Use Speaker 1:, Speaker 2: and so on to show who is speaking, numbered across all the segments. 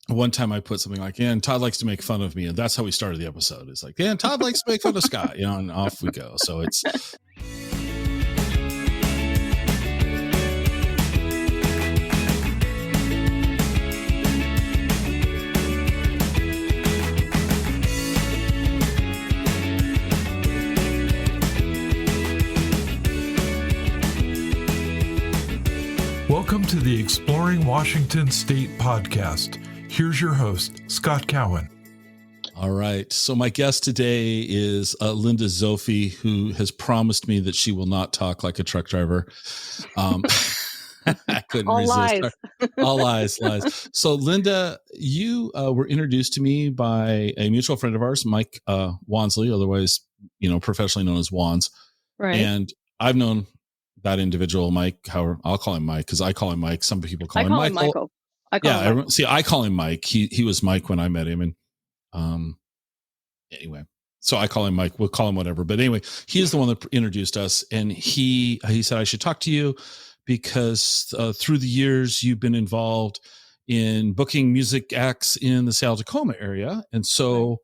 Speaker 1: one time I put something like, yeah, and Todd likes to make fun of me. And that's how we started the episode. It's like, yeah, and Todd likes to make fun of Scott, and off we go. So it's.
Speaker 2: Welcome to the Exploring Washington State podcast. Here's your host, Scott Cowan.
Speaker 1: All right. So my guest today is Linda Zopfi, who has promised me that she will not talk like a truck driver. I couldn't
Speaker 3: All
Speaker 1: resist.
Speaker 3: lies.
Speaker 1: All lies. So Linda, you were introduced to me by a mutual friend of ours, Mike Wansley, otherwise, professionally known as Wands.
Speaker 3: Right.
Speaker 1: And I've known that individual, Mike, however, I'll call him Mike because I call him Mike. Some people call him Michael.
Speaker 3: Michael. I call him
Speaker 1: Mike. He was Mike when I met him. And anyway, so I call him Mike. We'll call him whatever. But anyway, he's the one that introduced us. And he said, I should talk to you because through the years, you've been involved in booking music acts in the Seattle Tacoma area. And so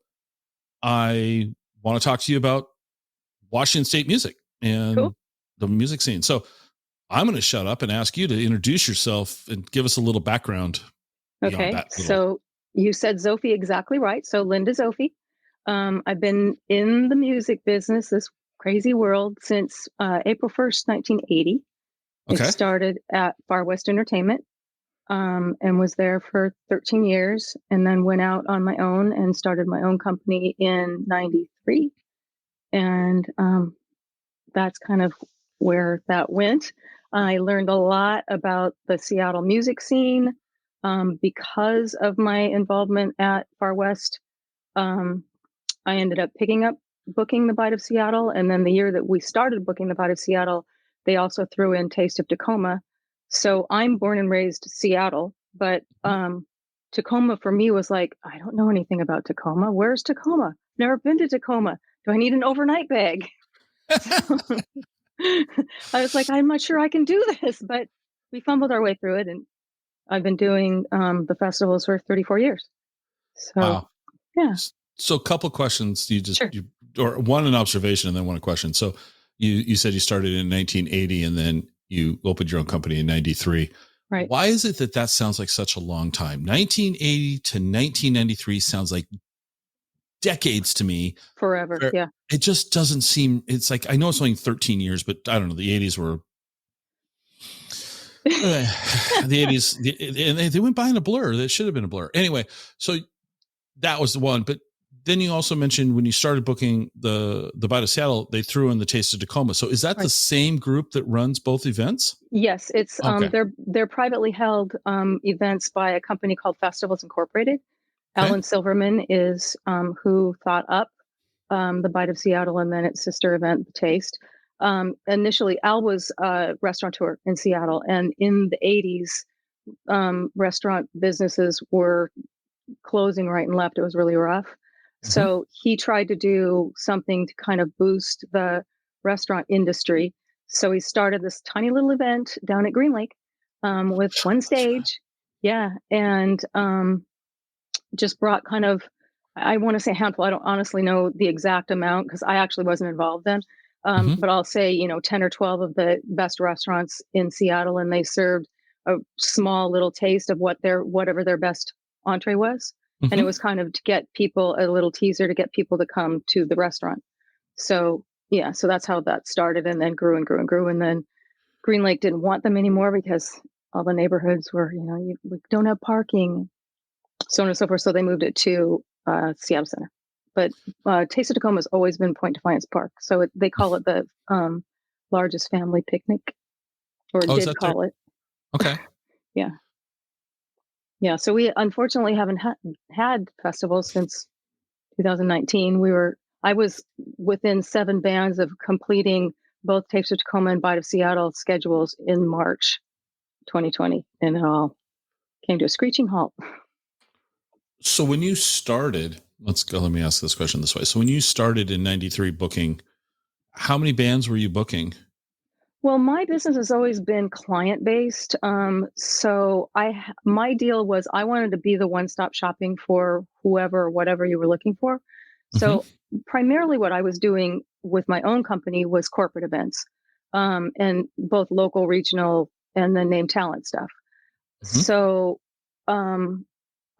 Speaker 1: I want to talk to you about Washington State music and the music scene. So I'm going to shut up and ask you to introduce yourself and give us a little background.
Speaker 3: Okay. So you said Zopfi exactly right. So Linda Zopfi. I've been in the music business, this crazy world, since April 1st, 1980.
Speaker 1: Okay.
Speaker 3: It started at Far West Entertainment and was there for 13 years and then went out on my own and started my own company in 93. And that's kind of where that went. I learned a lot about the Seattle music scene because of my involvement at Far West. I ended up booking the Bite of Seattle. And then the year that we started booking the Bite of Seattle, they also threw in Taste of Tacoma. So I'm born and raised Seattle, but Tacoma for me was like, I don't know anything about Tacoma. Where's Tacoma? Never been to Tacoma. Do I need an overnight bag? I was like, I'm not sure I can do this, but we fumbled our way through it. And I've been doing the festivals for 34 years. So,
Speaker 1: wow.
Speaker 3: Yeah.
Speaker 1: So a couple questions.
Speaker 3: Sure.
Speaker 1: Or one an observation and then one question. So you said you started in 1980 and then you opened your own company in 93.
Speaker 3: Right.
Speaker 1: Why is it that sounds like such a long time? 1980 to 1993 sounds like decades to me.
Speaker 3: Forever. Yeah.
Speaker 1: It just doesn't seem, it's like, I know it's only 13 years, but I don't know. The 80s were, the 80s, and they went by in a blur. That should have been a blur. Anyway, so that was the one. But then you also mentioned when you started booking the Bite of Seattle, they threw in the Taste of Tacoma. So is that the same group that runs both events?
Speaker 3: Yes, it's they're privately held events by a company called Festivals Incorporated. Okay. Alan Silverman is who thought up the Bite of Seattle and then its sister event, The Taste. Initially, Al was a restaurateur in Seattle, and in the 80s, restaurant businesses were closing right and left. It was really rough. Mm-hmm. So he tried to do something to kind of boost the restaurant industry. So he started this tiny little event down at Green Lake with one stage. Yeah. And just brought kind of, I want to say a handful. I don't honestly know the exact amount because I actually wasn't involved then. But I'll say, 10 or 12 of the best restaurants in Seattle, and they served a small little taste of whatever their best entree was. Mm-hmm. And it was kind of to get people a little teaser to get people to come to the restaurant. So, yeah, so that's how that started and then grew and grew and grew. And then Green Lake didn't want them anymore because all the neighborhoods were, we don't have parking, so on and so forth. So they moved it to Seattle Center. But Taste of Tacoma has always been Point Defiance Park. So they call it the largest family picnic, or did call it.
Speaker 1: Okay.
Speaker 3: Yeah. Yeah. So we unfortunately haven't had festivals since 2019. I was within 7 bands of completing both Taste of Tacoma and Bite of Seattle schedules in March 2020. And it all came to a screeching halt.
Speaker 1: So when you started, let me ask this question this way. So when you started in 93 booking, how many bands were you booking?
Speaker 3: Well, my business has always been client based. So my deal was I wanted to be the one stop shopping for whoever, whatever you were looking for.
Speaker 1: Hmm.
Speaker 3: So primarily, what I was doing with my own company was corporate events, and both local, regional, and then name talent stuff.
Speaker 1: Hmm.
Speaker 3: So um,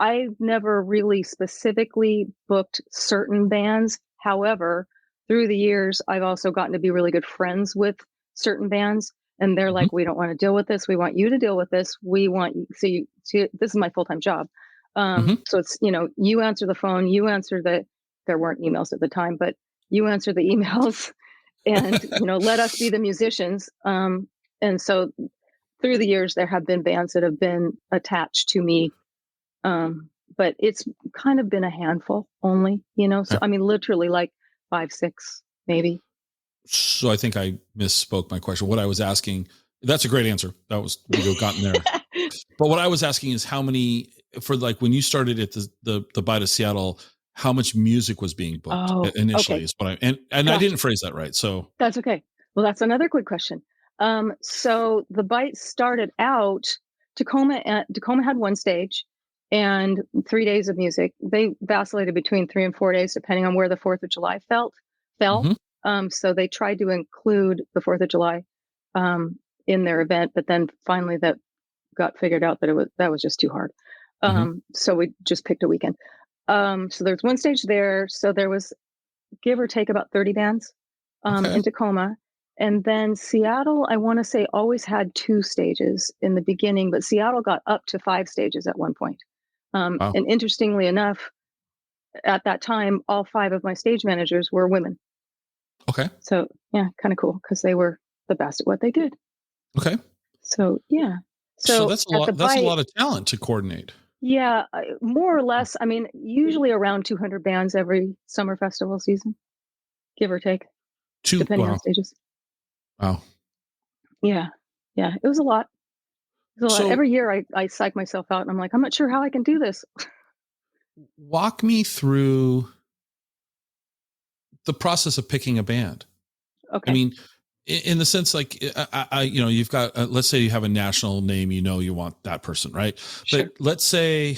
Speaker 3: I've never really specifically booked certain bands. However, through the years, I've also gotten to be really good friends with certain bands. And they're
Speaker 1: Hmm.
Speaker 3: like, we don't want to deal with this. We want you to deal with this. We want you. So, this is my full time job.
Speaker 1: Hmm.
Speaker 3: So it's, you answer the phone, you answer there weren't emails at the time, but you answer the emails and, let us be the musicians. And so through the years, there have been bands that have been attached to me, but it's kind of been a handful only, so
Speaker 1: Okay.
Speaker 3: I mean, literally like 5, 6, maybe.
Speaker 1: So I think I misspoke my question. What I was asking, that's a great answer. That was, we'd have gotten there. But what I was asking is how many, for like when you started at the Bite of Seattle, how much music was being booked
Speaker 3: Oh,
Speaker 1: initially
Speaker 3: okay.
Speaker 1: is what and I didn't
Speaker 3: Gotcha.
Speaker 1: phrase that right. So,
Speaker 3: That's okay. Well, that's another good question. So the bite started out Tacoma had one stage and 3 days of music. They vacillated between 3 and 4 days, depending on where the 4th of July fell.
Speaker 1: hmm.
Speaker 3: So they tried to include the 4th of July in their event, but then finally that got figured out that was just too hard.
Speaker 1: Hmm.
Speaker 3: So we just picked a weekend. So there's one stage there. So there was give or take about 30 bands
Speaker 1: Okay.
Speaker 3: in Tacoma. And then Seattle, I want to say, always had 2 stages in the beginning, but Seattle got up to 5 stages at one point.
Speaker 1: Wow.
Speaker 3: And interestingly enough, at that time, all 5 of my stage managers were women.
Speaker 1: Okay.
Speaker 3: So, yeah, kind of cool because they were the best at what they did.
Speaker 1: Okay.
Speaker 3: So, yeah.
Speaker 1: So
Speaker 3: So at the
Speaker 1: that's a
Speaker 3: bite,
Speaker 1: lot of talent to coordinate.
Speaker 3: yeah, more or less, I mean, usually around 200 bands every summer festival season, give or take, depending on
Speaker 1: Wow.
Speaker 3: stages.
Speaker 1: Wow.
Speaker 3: Yeah. Yeah. It was a lot. It was a lot.
Speaker 1: So
Speaker 3: Every year I psych myself out and I'm like, I'm not sure how I can do this.
Speaker 1: walk me through the process of picking a band. I
Speaker 3: Okay.
Speaker 1: mean, in the sense like you've got let's say you have a national name, you want that person, right? But
Speaker 3: Sure.
Speaker 1: let's say,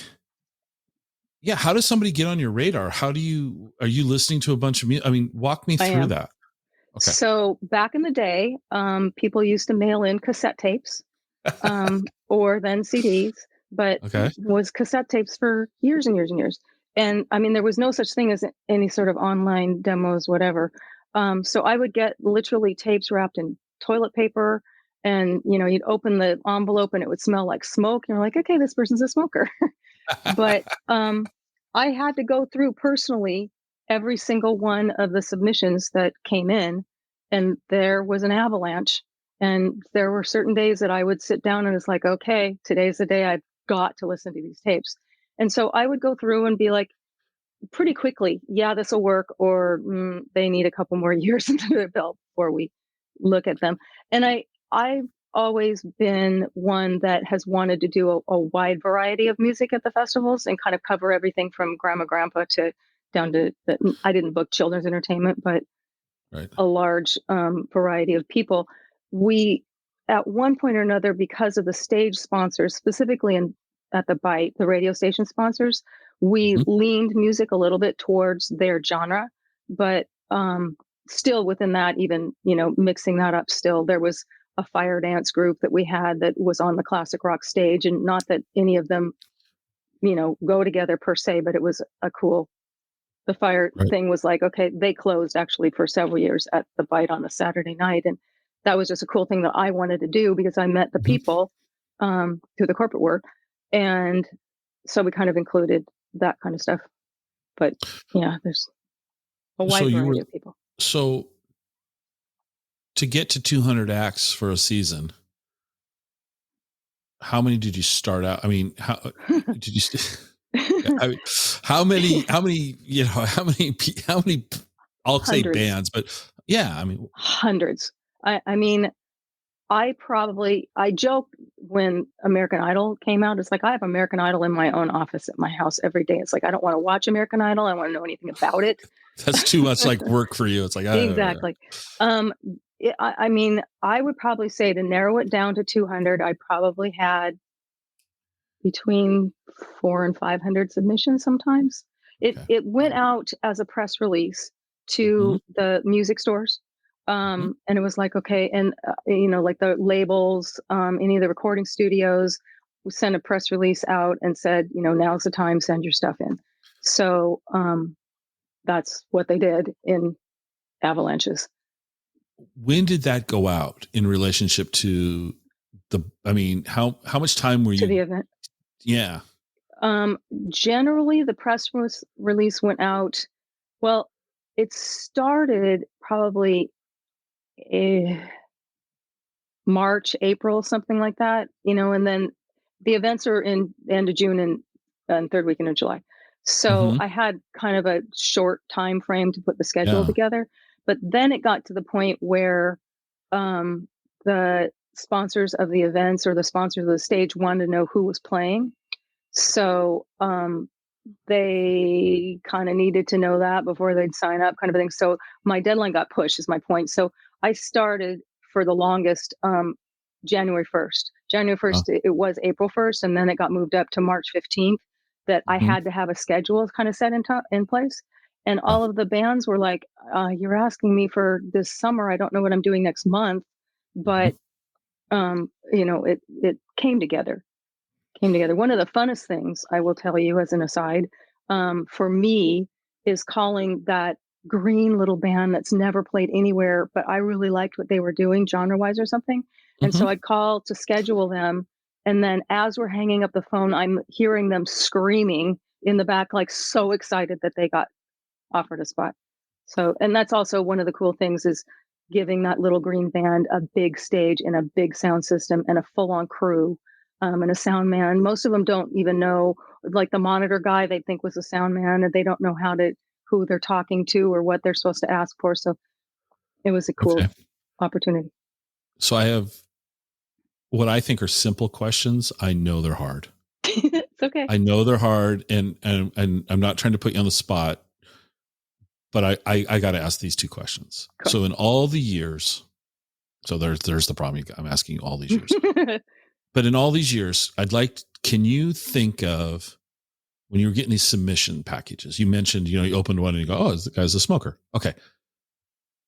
Speaker 1: yeah, how does somebody get on your radar? Are you listening to a bunch of music? I mean, walk me
Speaker 3: I
Speaker 1: through
Speaker 3: am.
Speaker 1: that. Okay.
Speaker 3: So back in the day, people used to mail in cassette tapes, or then CDs, but
Speaker 1: Okay.
Speaker 3: was cassette tapes for years and years and years. And I mean, there was no such thing as any sort of online demos, whatever. So I would get literally tapes wrapped in toilet paper, and you'd open the envelope and it would smell like smoke. And you're like, okay, this person's a smoker. But I had to go through personally every single one of the submissions that came in, and there was an avalanche. And there were certain days that I would sit down and it's like, okay, today's the day I've got to listen to these tapes. And so I would go through and be like, pretty quickly, yeah, this will work, or they need a couple more years into their belt before we look at them. And I've always been one that has wanted to do a wide variety of music at the festivals and kind of cover everything from grandma, grandpa to down to I didn't book children's entertainment, but
Speaker 1: Right.
Speaker 3: a large variety of people. We, at one point or another, because of the stage sponsors, specifically at the Bite, the radio station sponsors, we
Speaker 1: Hmm.
Speaker 3: leaned music a little bit towards their genre, but still within that, even mixing that up, still there was a fire dance group that we had that was on the classic rock stage, and not that any of them go together per se, but it was a cool the fire
Speaker 1: Right.
Speaker 3: thing was like, okay, they closed actually for several years at the Bite on a Saturday night. And that was just a cool thing that I wanted to do because I met the
Speaker 1: Hmm.
Speaker 3: people through the corporate work. And so we kind of included that kind of stuff. But yeah, there's a
Speaker 1: So
Speaker 3: wide
Speaker 1: you were
Speaker 3: variety of people.
Speaker 1: so to get to 200 acts for a season, how many did you start out? I mean, how did you? Yeah, I mean, how many? I'll say
Speaker 3: Hundreds,
Speaker 1: bands, but yeah, I mean,
Speaker 3: hundreds. I mean, I joked when American Idol came out. It's like I have American Idol in my own office at my house every day. It's like I don't want to watch American Idol. I want to know anything about it.
Speaker 1: that's too much like work for you. It's like,
Speaker 3: Exactly. Um, I mean, I would probably say, to narrow it down to 200, I probably had between 400 and 500 submissions sometimes.
Speaker 1: Okay.
Speaker 3: It went
Speaker 1: Wow.
Speaker 3: out as a press release
Speaker 1: Mhm.
Speaker 3: to the music stores.
Speaker 1: Mhm.
Speaker 3: And it was like, okay, and like the labels, any of the recording studios sent a press release out and said, now's the time, send your stuff in. So that's what they did in avalanches.
Speaker 1: When did that go out in relationship to I mean, how much time were
Speaker 3: To the
Speaker 1: you?
Speaker 3: event.
Speaker 1: Yeah.
Speaker 3: Um, Generally, the press release went out. Well, it started probably eh, March, April, something like that, and then the events are in end of June and third weekend of July. So
Speaker 1: Mhm.
Speaker 3: I had kind of a short time frame to put the schedule
Speaker 1: Yeah.
Speaker 3: together. But then it got to the point where um, the sponsors of the events or the sponsors of the stage wanted to know who was playing. So they kind of needed to know that before they'd sign up, kind of a thing. So my deadline got pushed, is my point. So I started for the longest January 1st. January
Speaker 1: Uh,
Speaker 3: 1st, it was April 1st, and then it got moved up to March 15th, that I
Speaker 1: mhm.
Speaker 3: had to have a schedule kind of set in place. And
Speaker 1: Yeah.
Speaker 3: all of the bands were like, you're asking me for this summer. I don't know what I'm doing next month.
Speaker 1: Mhm.
Speaker 3: But, it came together. One of the funnest things, I will tell you as an aside, for me, is calling that green little band that's never played anywhere, but I really liked what they were doing genre wise or something. And
Speaker 1: Mhm.
Speaker 3: so I'd call to schedule them. And then as we're hanging up the phone, I'm hearing them screaming in the back, like so excited that they got offered a spot. So, and that's also one of the cool things, is giving that little green band a big stage and a big sound system and a full on crew, and a sound man. Most of them don't even know, like the monitor guy they think was a sound man, and they don't know who they're talking to or what they're supposed to ask for. So it was a
Speaker 1: Okay.
Speaker 3: cool opportunity.
Speaker 1: So I have what I think are simple questions. I know they're hard.
Speaker 3: It's okay.
Speaker 1: I know they're hard, and I'm not trying to put you on the spot, but I got to ask these two questions.
Speaker 3: Cool.
Speaker 1: So in all the years, so there's the problem. I'm asking you all these years, but in all these years, can you think of when you were getting these submission packages? You mentioned, you opened one and you go, oh, the guy's a smoker. Okay.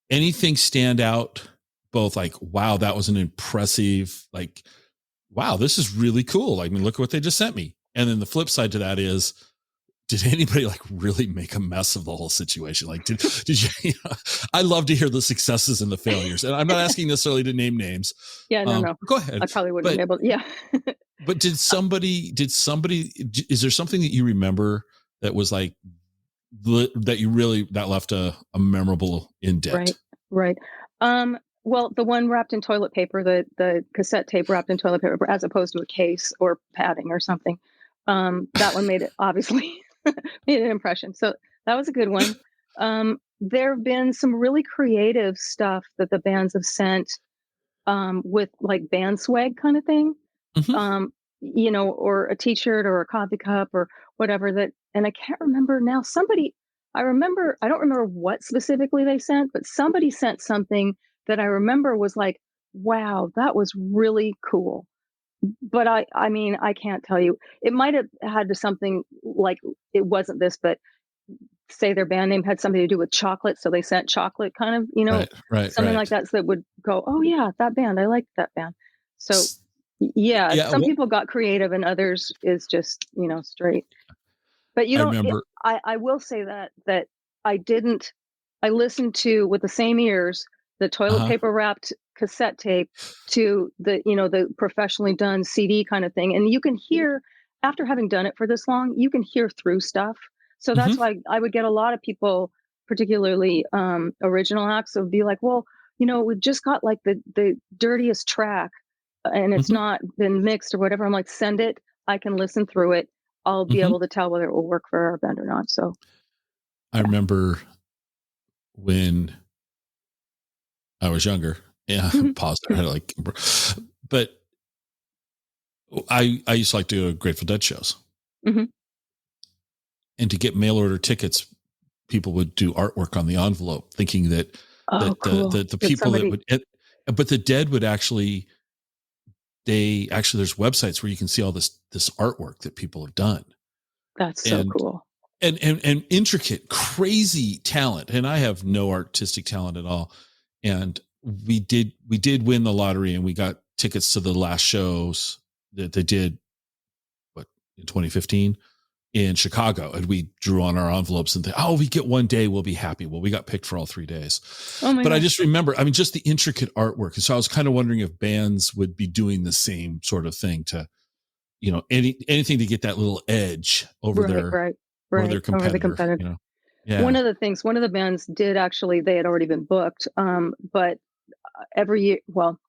Speaker 1: Anything stand out? Both like, wow, that was an impressive, like, wow, this is really cool. I mean, look at what they just sent me. And then the flip side to that is, did anybody like really make a mess of the whole situation? Like, did you, I love to hear the successes and the failures. And I'm not asking necessarily to name names.
Speaker 3: Yeah, no.
Speaker 1: Go ahead.
Speaker 3: I probably wouldn't have
Speaker 1: But,
Speaker 3: been able to. Yeah.
Speaker 1: but is there something that you remember that was like, that you really, that left a memorable indent?
Speaker 3: Right. Well, the one wrapped in toilet paper, the cassette tape wrapped in toilet paper, as opposed to a case or padding or something. That one made it, obviously made an impression. So that was a good one. There have been some really creative stuff that the bands have sent, with like band swag kind of thing,
Speaker 1: Mm-hmm.
Speaker 3: or a t-shirt or a coffee cup or whatever that, and I can't remember now. I don't remember what specifically they sent, but somebody sent something that I remember was like, wow, that was really cool. But I mean, I can't tell you. It might have had to something like, it wasn't this, but say their band name had something to do with chocolate. So they sent chocolate kind of, something like
Speaker 1: Right.
Speaker 3: that. So that would go, oh yeah, that band. I liked that band. So yeah,
Speaker 1: Yeah.
Speaker 3: some
Speaker 1: Well,
Speaker 3: people got creative and others is just, straight. But
Speaker 1: I remember.
Speaker 3: I will say that I didn't, I listened to, with the same ears, the toilet
Speaker 1: Uh-huh.
Speaker 3: paper wrapped cassette tape to the professionally done CD kind of thing. And you can hear, after having done it for this long, you can hear through stuff. So that's
Speaker 1: Mm-hmm.
Speaker 3: why I would get a lot of people, particularly original acts, would be like, well, we've just got like the dirtiest track and it's
Speaker 1: Mm-hmm.
Speaker 3: not been mixed or whatever. I'm like, send it. I can listen through it. I'll be
Speaker 1: Mm-hmm.
Speaker 3: able to tell whether it will work for our band or not. So
Speaker 1: I
Speaker 3: yeah.
Speaker 1: remember when I was younger. Yeah. Pause there. I had like, but I used to like to go to Grateful Dead shows,
Speaker 3: Hmm.
Speaker 1: and to get mail order tickets, people would do artwork on the envelope, thinking that
Speaker 3: Oh,
Speaker 1: That
Speaker 3: cool.
Speaker 1: the
Speaker 3: Did
Speaker 1: people that
Speaker 3: somebody?
Speaker 1: would, but the dead would actually, there's websites where you can see all this artwork that people have done,
Speaker 3: That's so
Speaker 1: and
Speaker 3: cool.
Speaker 1: and intricate, crazy talent. And I have no artistic talent at all. And we did win the lottery, and we got tickets to the last shows that they did, what, in 2015 in Chicago. And we drew on our envelopes and think, oh, we get one day, we'll be happy. Well, we got picked for all 3 days.
Speaker 3: Oh my
Speaker 1: But I
Speaker 3: gosh.
Speaker 1: just remember, I mean, just the intricate artwork. And so I was kind of wondering if bands would be doing the same sort of thing to, anything to get that little edge over
Speaker 3: Right,
Speaker 1: their
Speaker 3: right,
Speaker 1: over their
Speaker 3: right. Over the
Speaker 1: competitor,
Speaker 3: competitor.
Speaker 1: Yeah.
Speaker 3: One of the bands did actually, they had already been booked, but every year, well,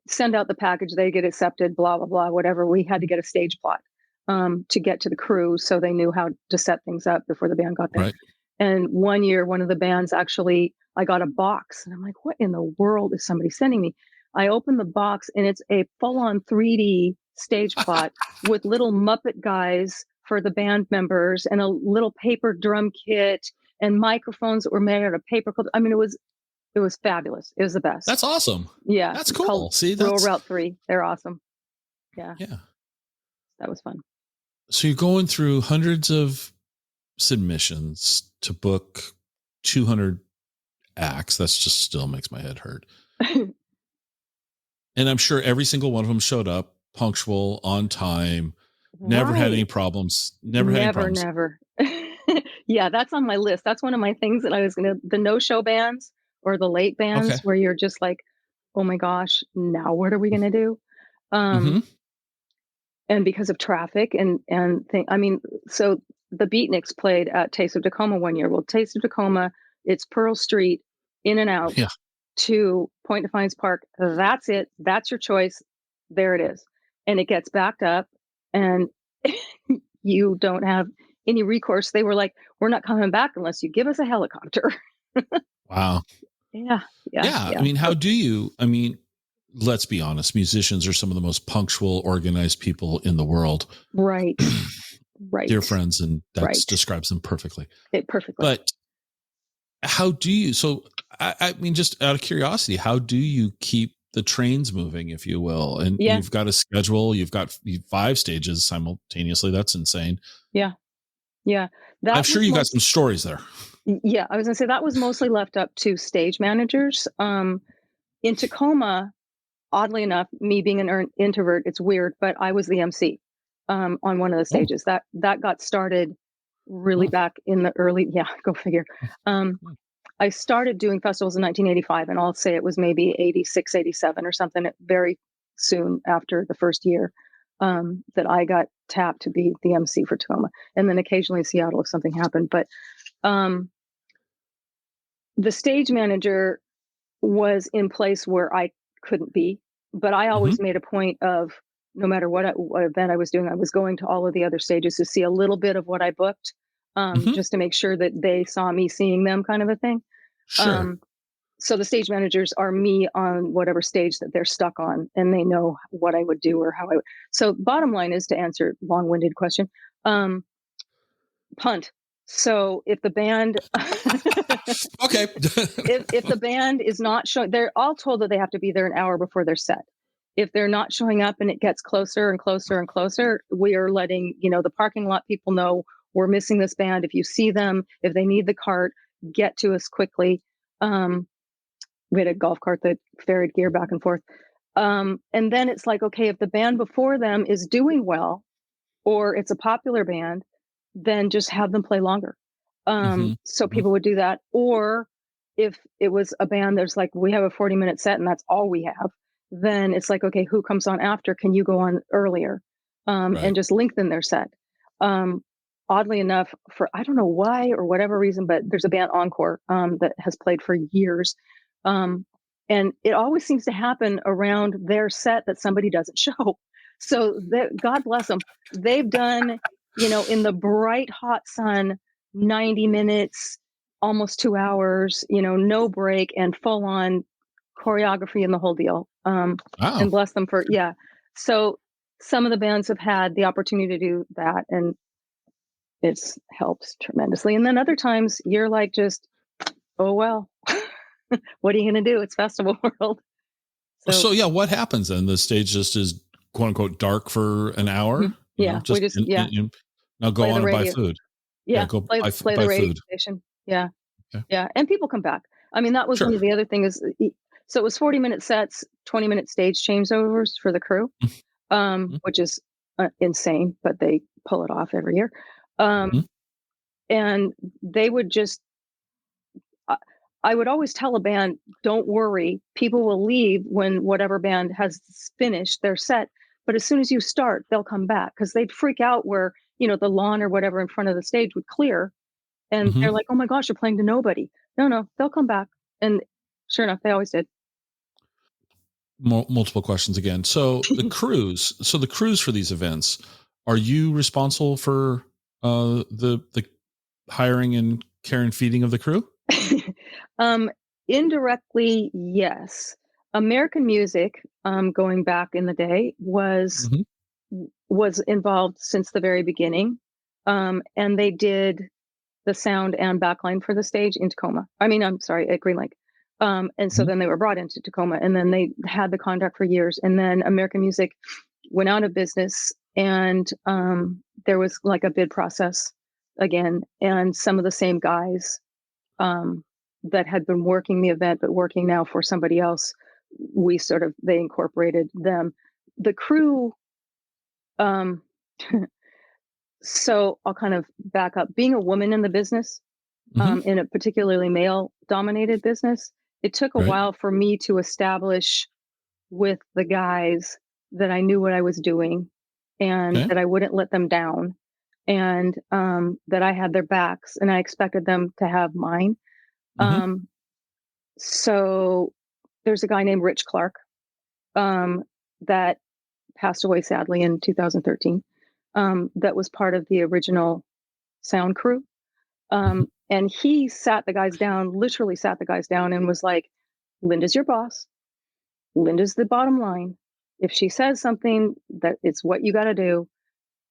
Speaker 3: send out the package, they get accepted, blah, blah, blah, whatever. We had to get a stage plot to get to the crew so they knew how to set things up before the band got there.
Speaker 1: Right.
Speaker 3: And one year, one of the bands actually, I got a box and I'm like, what in the world is somebody sending me? I opened the box and it's a full on 3D stage plot with little Muppet guys for the band members and a little paper drum kit and microphones that were made out of paper. I mean, it was fabulous. It was the best.
Speaker 1: That's awesome.
Speaker 3: Yeah.
Speaker 1: That's
Speaker 3: It's called
Speaker 1: cool. See,
Speaker 3: Rural Route 3. They're awesome. Yeah.
Speaker 1: yeah.
Speaker 3: That was fun.
Speaker 1: So you're going through hundreds of submissions to book 200 acts. That's just still makes my head hurt. And I'm sure every single one of them showed up punctual, on time, never had any problems. Never had any problems.
Speaker 3: Never. Yeah, that's on my list. That's one of my things that I was the no-show bands or the late bands
Speaker 1: Okay.
Speaker 3: where you're just like, oh my gosh, now what are we going to do?
Speaker 1: Mm-hmm.
Speaker 3: And because of traffic I mean, so the Beatniks played at Taste of Tacoma one year. Well, Taste of Tacoma, it's Pearl Street, in and out
Speaker 1: Yeah.
Speaker 3: to Point Defiance Park. That's it. That's your choice. There it is. And it gets backed up and you don't have any recourse. They were like, we're not coming back unless you give us a helicopter.
Speaker 1: Wow.
Speaker 3: Yeah.
Speaker 1: I mean, let's be honest. Musicians are some of the most punctual, organized people in the world.
Speaker 3: Right. Right.
Speaker 1: Dear friends. And that
Speaker 3: Right.
Speaker 1: describes them perfectly.
Speaker 3: Perfectly.
Speaker 1: But how do you, so I mean, just out of curiosity, how do you keep the trains moving, if you will? And you've got a schedule, you've got 5 stages simultaneously. That's insane.
Speaker 3: Yeah.
Speaker 1: I'm sure you got some stories there.
Speaker 3: Yeah. I was gonna say that was mostly left up to stage managers. In Tacoma, oddly enough, me being an introvert, it's weird, but I was the MC on one of the stages. That got started really back in the early, go figure. I started doing festivals in 1985, and I'll say it was maybe 86, 87 or something, very soon after the first year that I got tapped to be the MC for Tacoma, and then occasionally Seattle if something happened. But the stage manager was in place where I couldn't be, but I always made a point of, no matter what event I was doing, I was going to all of the other stages to see a little bit of what I booked, just to make sure that they saw me seeing them, kind of a thing.
Speaker 1: Sure.
Speaker 3: So the stage managers are me on whatever stage that they're stuck on, and they know what I would do or how I would. So bottom line is, to answer long-winded question, punt. So if the band,
Speaker 1: okay,
Speaker 3: if the band is not showing, they're all told that they have to be there an hour before their set. If they're not showing up and it gets closer and closer and closer, we are letting, the parking lot people know we're missing this band. If you see them, if they need the cart, get to us quickly. We had a golf cart that ferried gear back and forth. And then it's like, okay, if the band before them is doing well, or it's a popular band, then just have them play longer. So people would do that. Or if it was a band that's like, we have a 40-minute set and that's all we have, then it's like, okay, who comes on after? Can you go on earlier? And just lengthen their set. Oddly enough, for I don't know why or whatever reason, but there's a band, Encore, that has played for years. And it always seems to happen around their set that somebody doesn't show. So God bless them. They've done, in the bright, hot sun, 90 minutes, almost 2 hours, no break and full on choreography and the whole deal.
Speaker 1: Wow.
Speaker 3: And bless them for, So some of the bands have had the opportunity to do that, and it's helped tremendously. And then other times you're like, just, oh, well. What are you going to do? It's festival world.
Speaker 1: So yeah, what happens then? The stage just is quote unquote dark for an hour.
Speaker 3: Yeah, we
Speaker 1: Just
Speaker 3: just
Speaker 1: now go
Speaker 3: play the
Speaker 1: on and buy
Speaker 3: radio.
Speaker 1: food. Yeah,
Speaker 3: Yeah,
Speaker 1: go
Speaker 3: play the
Speaker 1: buy
Speaker 3: radio
Speaker 1: food.
Speaker 3: station. Yeah,
Speaker 1: Okay.
Speaker 3: yeah, and people come back. I mean, that was one
Speaker 1: Sure.
Speaker 3: of the other things. So it was 40-minute sets, 20-minute stage changeovers for the crew,
Speaker 1: Mhm.
Speaker 3: which is insane, but they pull it off every year.
Speaker 1: Mhm.
Speaker 3: And they would just I I would always tell a band, "Don't worry, people will leave when whatever band has finished their set, but as soon as you start, they'll come back because 'cause they'd freak out where, the lawn or whatever in front of the stage would clear, and
Speaker 1: Mhm.
Speaker 3: they're like, "Oh my gosh, you're playing to nobody." No, no, they'll come back, and sure enough, they always did.
Speaker 1: Multiple questions again. So the crews for these events, are you responsible for the hiring and care and feeding of the crew?
Speaker 3: Um, Indirectly, yes. American music, going back in the day,
Speaker 1: Mhm.
Speaker 3: was involved since the very beginning, and they did the sound and backline for the stage in Tacoma. I mean, I'm sorry, at Green Lake. And so
Speaker 1: Mhm.
Speaker 3: then they were brought into Tacoma, and then they had the contract for years. And then American Music went out of business, and there was like a bid process again, and some of the same guys um, that had been working the event but working now for somebody else, they incorporated them. The crew. Um, so I'll kind of back up. Being a woman in the business,
Speaker 1: Mhm.
Speaker 3: in a particularly male dominated business, it took a
Speaker 1: Right.
Speaker 3: while for me to establish with the guys that I knew what I was doing and
Speaker 1: Okay.
Speaker 3: that I wouldn't let them down and that I had their backs and I expected them to have mine.
Speaker 1: Mhm.
Speaker 3: Um, so there's a guy named Rich Clark um, that passed away sadly in 2013 that was part of the original sound crew.
Speaker 1: Mhm.
Speaker 3: And he sat the guys down, literally sat the guys down and was like, Linda's your boss. Linda's the bottom line. If she says something, that it's what you got to do.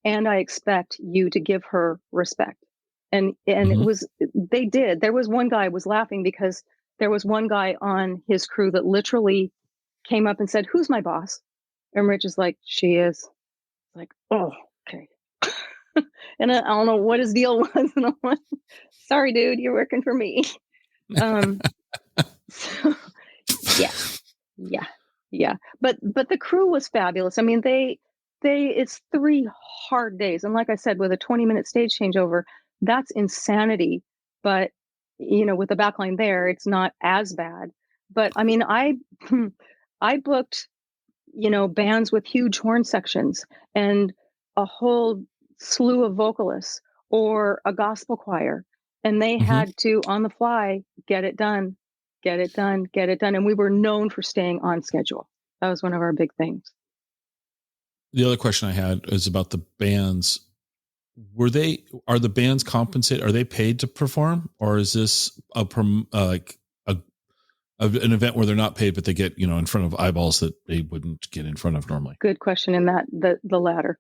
Speaker 3: And I expect you to give her respect. And it
Speaker 1: Mhm.
Speaker 3: was, they did. There was one guy was laughing because there was one guy on his crew that literally came up and said, "Who's my boss?" And Rich is like, "She is." Like, oh, okay. And I don't know what his deal was. And I'm like, sorry, dude, you're working for me. Um, so yeah, yeah, yeah. But the crew was fabulous. I mean, they it's 3 hard days, and like I said, with a 20-minute stage changeover, that's insanity. But with the backline there, it's not as bad. But I mean, I booked bands with huge horn sections and a whole slew of vocalists or a gospel choir. And they
Speaker 1: Mhm.
Speaker 3: had to, on the fly, get it done, get it done, get it done. And we were known for staying on schedule. That was one of our big things.
Speaker 1: The other question I had is about the bands. Are the bands compensated? Are they paid to perform, or is this like an event where they're not paid, but they get, in front of eyeballs that they wouldn't get in front of normally?
Speaker 3: Good question in that the latter.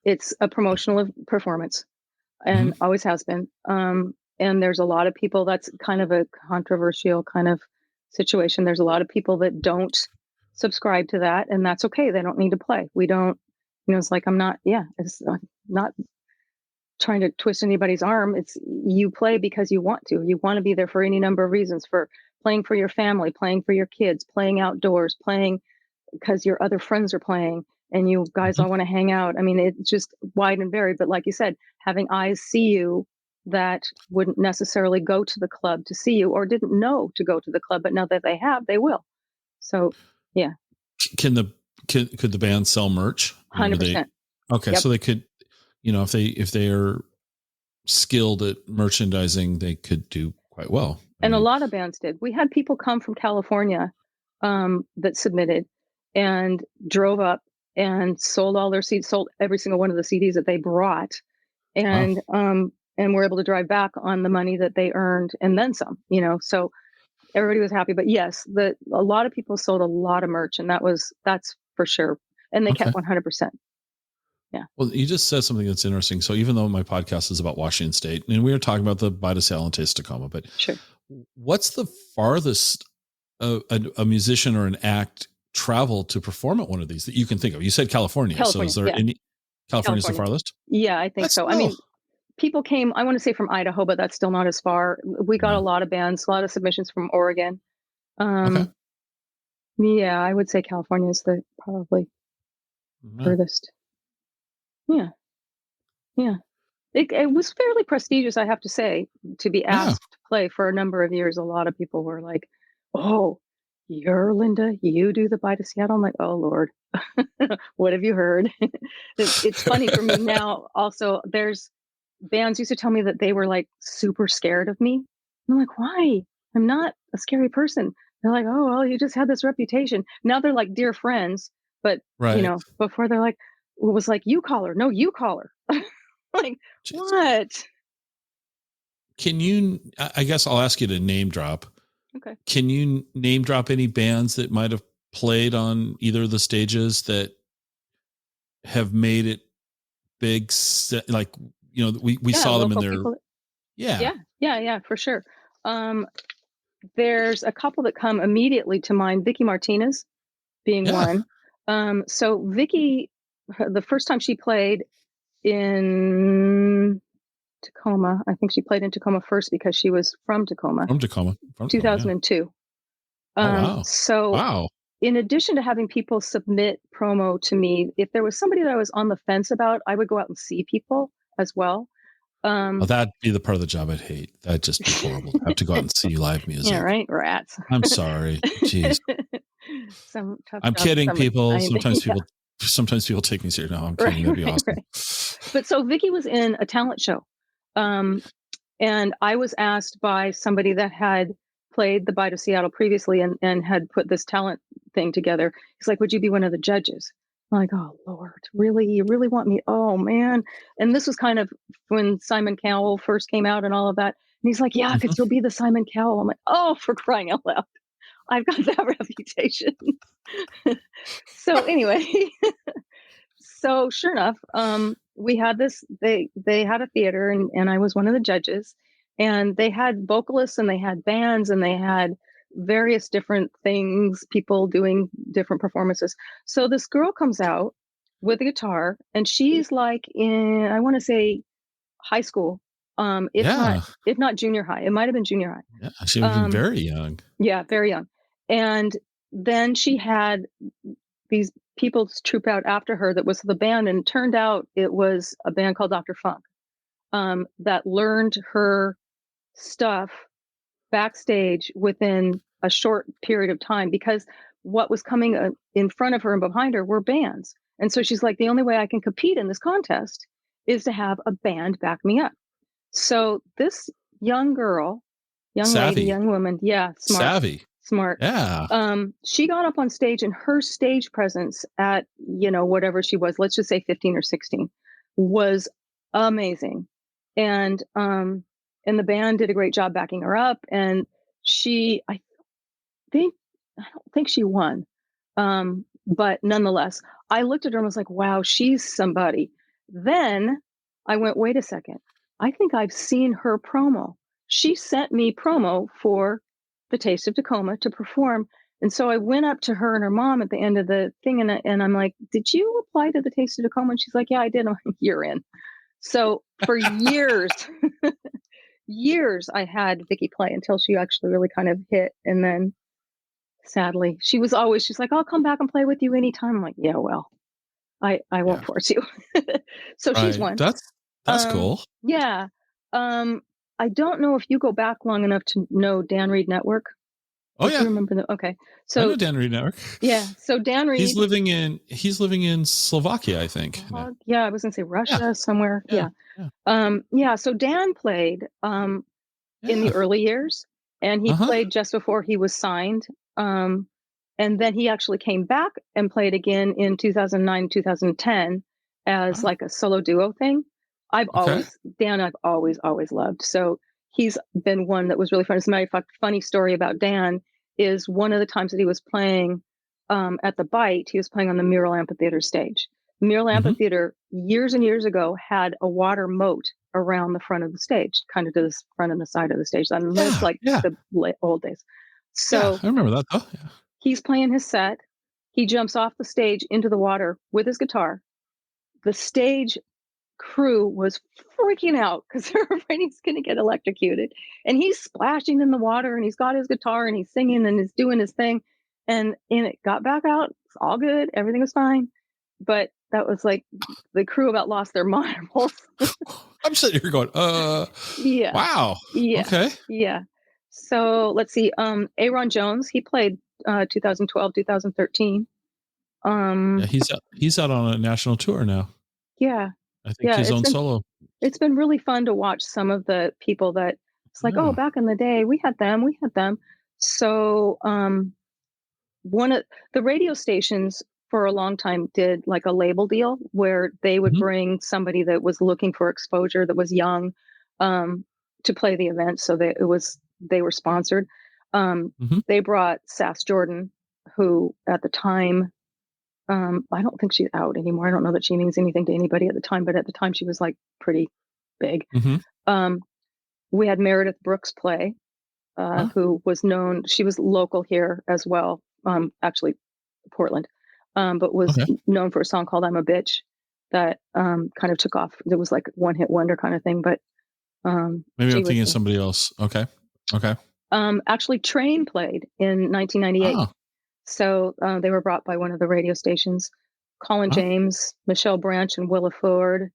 Speaker 3: It's a promotional performance
Speaker 1: Hmm.
Speaker 3: and always has been. And there's a lot of people that's kind of a controversial kind of situation. There's a lot of people that don't subscribe to that, and that's okay. They don't need to play. We don't, it's like I'm not, yeah, it's not trying to twist anybody's arm. It's you play because you want to. You want to be there for any number of reasons for playing for your family, playing for your kids, playing outdoors, playing because your other friends are playing and you guys
Speaker 1: Hmm.
Speaker 3: all want to hang out. I mean, it's just wide and varied. But like you said, having eyes see you that wouldn't necessarily go to the club to see you or didn't know to go to the club, but now that they have, they will. So, yeah,
Speaker 1: Can the could the band sell merch? I mean, do they?
Speaker 3: 100%.
Speaker 1: Okay,
Speaker 3: Yep.
Speaker 1: so they could, if they are skilled at merchandising, they could do quite well. I
Speaker 3: And a
Speaker 1: mean,
Speaker 3: lot of bands did. We had people come from California that submitted and drove up and sold all their seats, sold every single one of the CDs that they brought
Speaker 1: wow.
Speaker 3: and were able to drive back on the money that they earned and then some, so everybody was happy. But yes, a lot of people sold a lot of merch, and that's for sure. And they
Speaker 1: Okay.
Speaker 3: kept 100%. Yeah,
Speaker 1: Well, you just said something that's interesting. So even though my podcast is about Washington State, and we were talking about the Bite of Sale and Taste of Tacoma, but
Speaker 3: sure.
Speaker 1: what's the farthest a musician or an act travel to perform at one of these that you can think of? You said California. So is there any California's the farthest?
Speaker 3: Yeah, I think
Speaker 1: That's
Speaker 3: so. I mean, people came, I want to say from Idaho, but that's still not as far. We got a lot of bands, a lot of submissions from Oregon.
Speaker 1: Okay.
Speaker 3: Yeah, I would say California is the probably furthest. Yeah. Yeah. It was fairly prestigious, I have to say, to be asked to play for a number of years. A lot of people were like, "Oh, you're Linda, you do the Bite of Seattle." I'm like, "Oh Lord, what have you heard?" It's funny for me now. Also, there's bands used to tell me that they were like super scared of me. I'm like, "Why? I'm not a scary person." They're like, "Oh, well, you just had this reputation." Now they're like dear friends, but before they're like, it was like, "You call her, no, you call her." Like, what?
Speaker 1: Can you, I guess I'll ask you to name drop.
Speaker 3: Okay.
Speaker 1: Can you name drop any bands that might have played on either of the stages that have made it big? Like, we saw them in their,
Speaker 3: people. Yeah, for sure. There's a couple that come immediately to mind. Vicky Martinez being one. So Vicky, the first time she played in Tacoma, I think she played in Tacoma first because she was from Tacoma. 2002.
Speaker 1: Wow.
Speaker 3: So in addition to having people submit promo to me, if there was somebody that I was on the fence about, I would go out and see people as well.
Speaker 1: That'd be the part of the job I'd hate. That'd just be horrible. Have to go out and see live music.
Speaker 3: Yeah, right. Rats.
Speaker 1: I'm sorry. Jeez. I'm kidding, people. Sometimes people take me serious. No, I'm kidding. That'd be awesome.
Speaker 3: But so Vicky was in a talent show. And I was asked by somebody that had played the Bite of Seattle previously and had put this talent thing together. He's like, "Would you be one of the judges?" I'm like, "Oh Lord, really? You really want me?" Oh man. And this was kind of when Simon Cowell first came out and all of that. And he's like, "Yeah, because you'll be the Simon Cowell." I'm like, "Oh, for crying out loud. I've got that reputation." So anyway, so sure enough, we had this, they had a theater and I was one of the judges, and they had vocalists and they had bands and they had various different things, people doing different performances. So this girl comes out with a guitar and she's like in, I want to say high school. If not junior high, it might've been junior high.
Speaker 1: Yeah, she was very young.
Speaker 3: Yeah, very young. And then she had these people troop out after her that was the band, and it turned out it was a band called Dr. Funk that learned her stuff backstage within a short period of time, because what was coming in front of her and behind her were bands. And so she's like, the only way I can compete in this contest is to have a band back me up. So this young girl, lady, young woman, smart.
Speaker 1: Yeah.
Speaker 3: She got up on stage, and her stage presence at, whatever she was, let's just say 15 or 16, was amazing. And the band did a great job backing her up. And I don't think she won. But nonetheless, I looked at her and was like, wow, she's somebody. Then I went, wait a second. I think I've seen her promo. She sent me promo for the Taste of Tacoma to perform. And so I went up to her and her mom at the end of the thing. And I'm like, did you apply to the Taste of Tacoma? And she's like, yeah, I did. I'm like, you're in. So for years, I had Vicky play until she actually really kind of hit. And then sadly, she's like, I'll come back and play with you anytime. I'm like, yeah, well, I won't force you. So she's one.
Speaker 1: That's cool.
Speaker 3: Yeah. I don't know if you go back long enough to know Dan Reed Network.
Speaker 1: Oh yeah.
Speaker 3: You remember that? Okay. So
Speaker 1: I know Dan Reed Network.
Speaker 3: Yeah. So Dan Reed.
Speaker 1: He's living in Slovakia, I think.
Speaker 3: Yeah, I was gonna say Russia somewhere. Yeah. So Dan played in the early years, and he played just before he was signed. And then he actually came back and played again in 2009, 2010 as like a solo duo thing. I've always loved. So he's been one that was really fun. As a matter of fact, funny story about Dan is one of the times that he was playing at the Bite, he was playing on the Mural Amphitheater stage. Mural Amphitheater years and years ago had a water moat around the front of the stage, kind of to the front and the side of the stage. And that's like the old days. So
Speaker 1: I remember that though. Yeah.
Speaker 3: he's playing his set. He jumps off the stage into the water with his guitar. The stage crew was freaking out because they're afraid he's going to get electrocuted. And he's splashing in the water and he's got his guitar and he's singing and he's doing his thing. And it got back out. It's all good. Everything was fine. But that was like the crew about lost their marbles.
Speaker 1: I'm sitting here going,
Speaker 3: yeah.
Speaker 1: Wow.
Speaker 3: Yeah.
Speaker 1: Okay.
Speaker 3: Yeah. So let's see. Aaron Jones, he played 2012, 2013.
Speaker 1: Yeah, he's out on a national tour now.
Speaker 3: Yeah.
Speaker 1: I think his own solo.
Speaker 3: It's been really fun to watch some of the people that it's like, oh, back in the day, we had them. So one of the radio stations for a long time did like a label deal where they would bring somebody that was looking for exposure, that was young, to play the event. So they were sponsored. They brought Sass Jordan, who at the time, I don't think she's out anymore. I don't know that she means anything to anybody at the time, but at the time she was like pretty big. We had Meredith Brooks play, who was known. She was local here as well, actually Portland, but was known for a song called "I'm a Bitch" that kind of took off. It was like one hit wonder kind of thing. But
Speaker 1: maybe I'm thinking of somebody else. Okay.
Speaker 3: Actually, Train played in 1998. Oh. So they were brought by one of the radio stations. Colin James, Michelle Branch, and Willa Ford.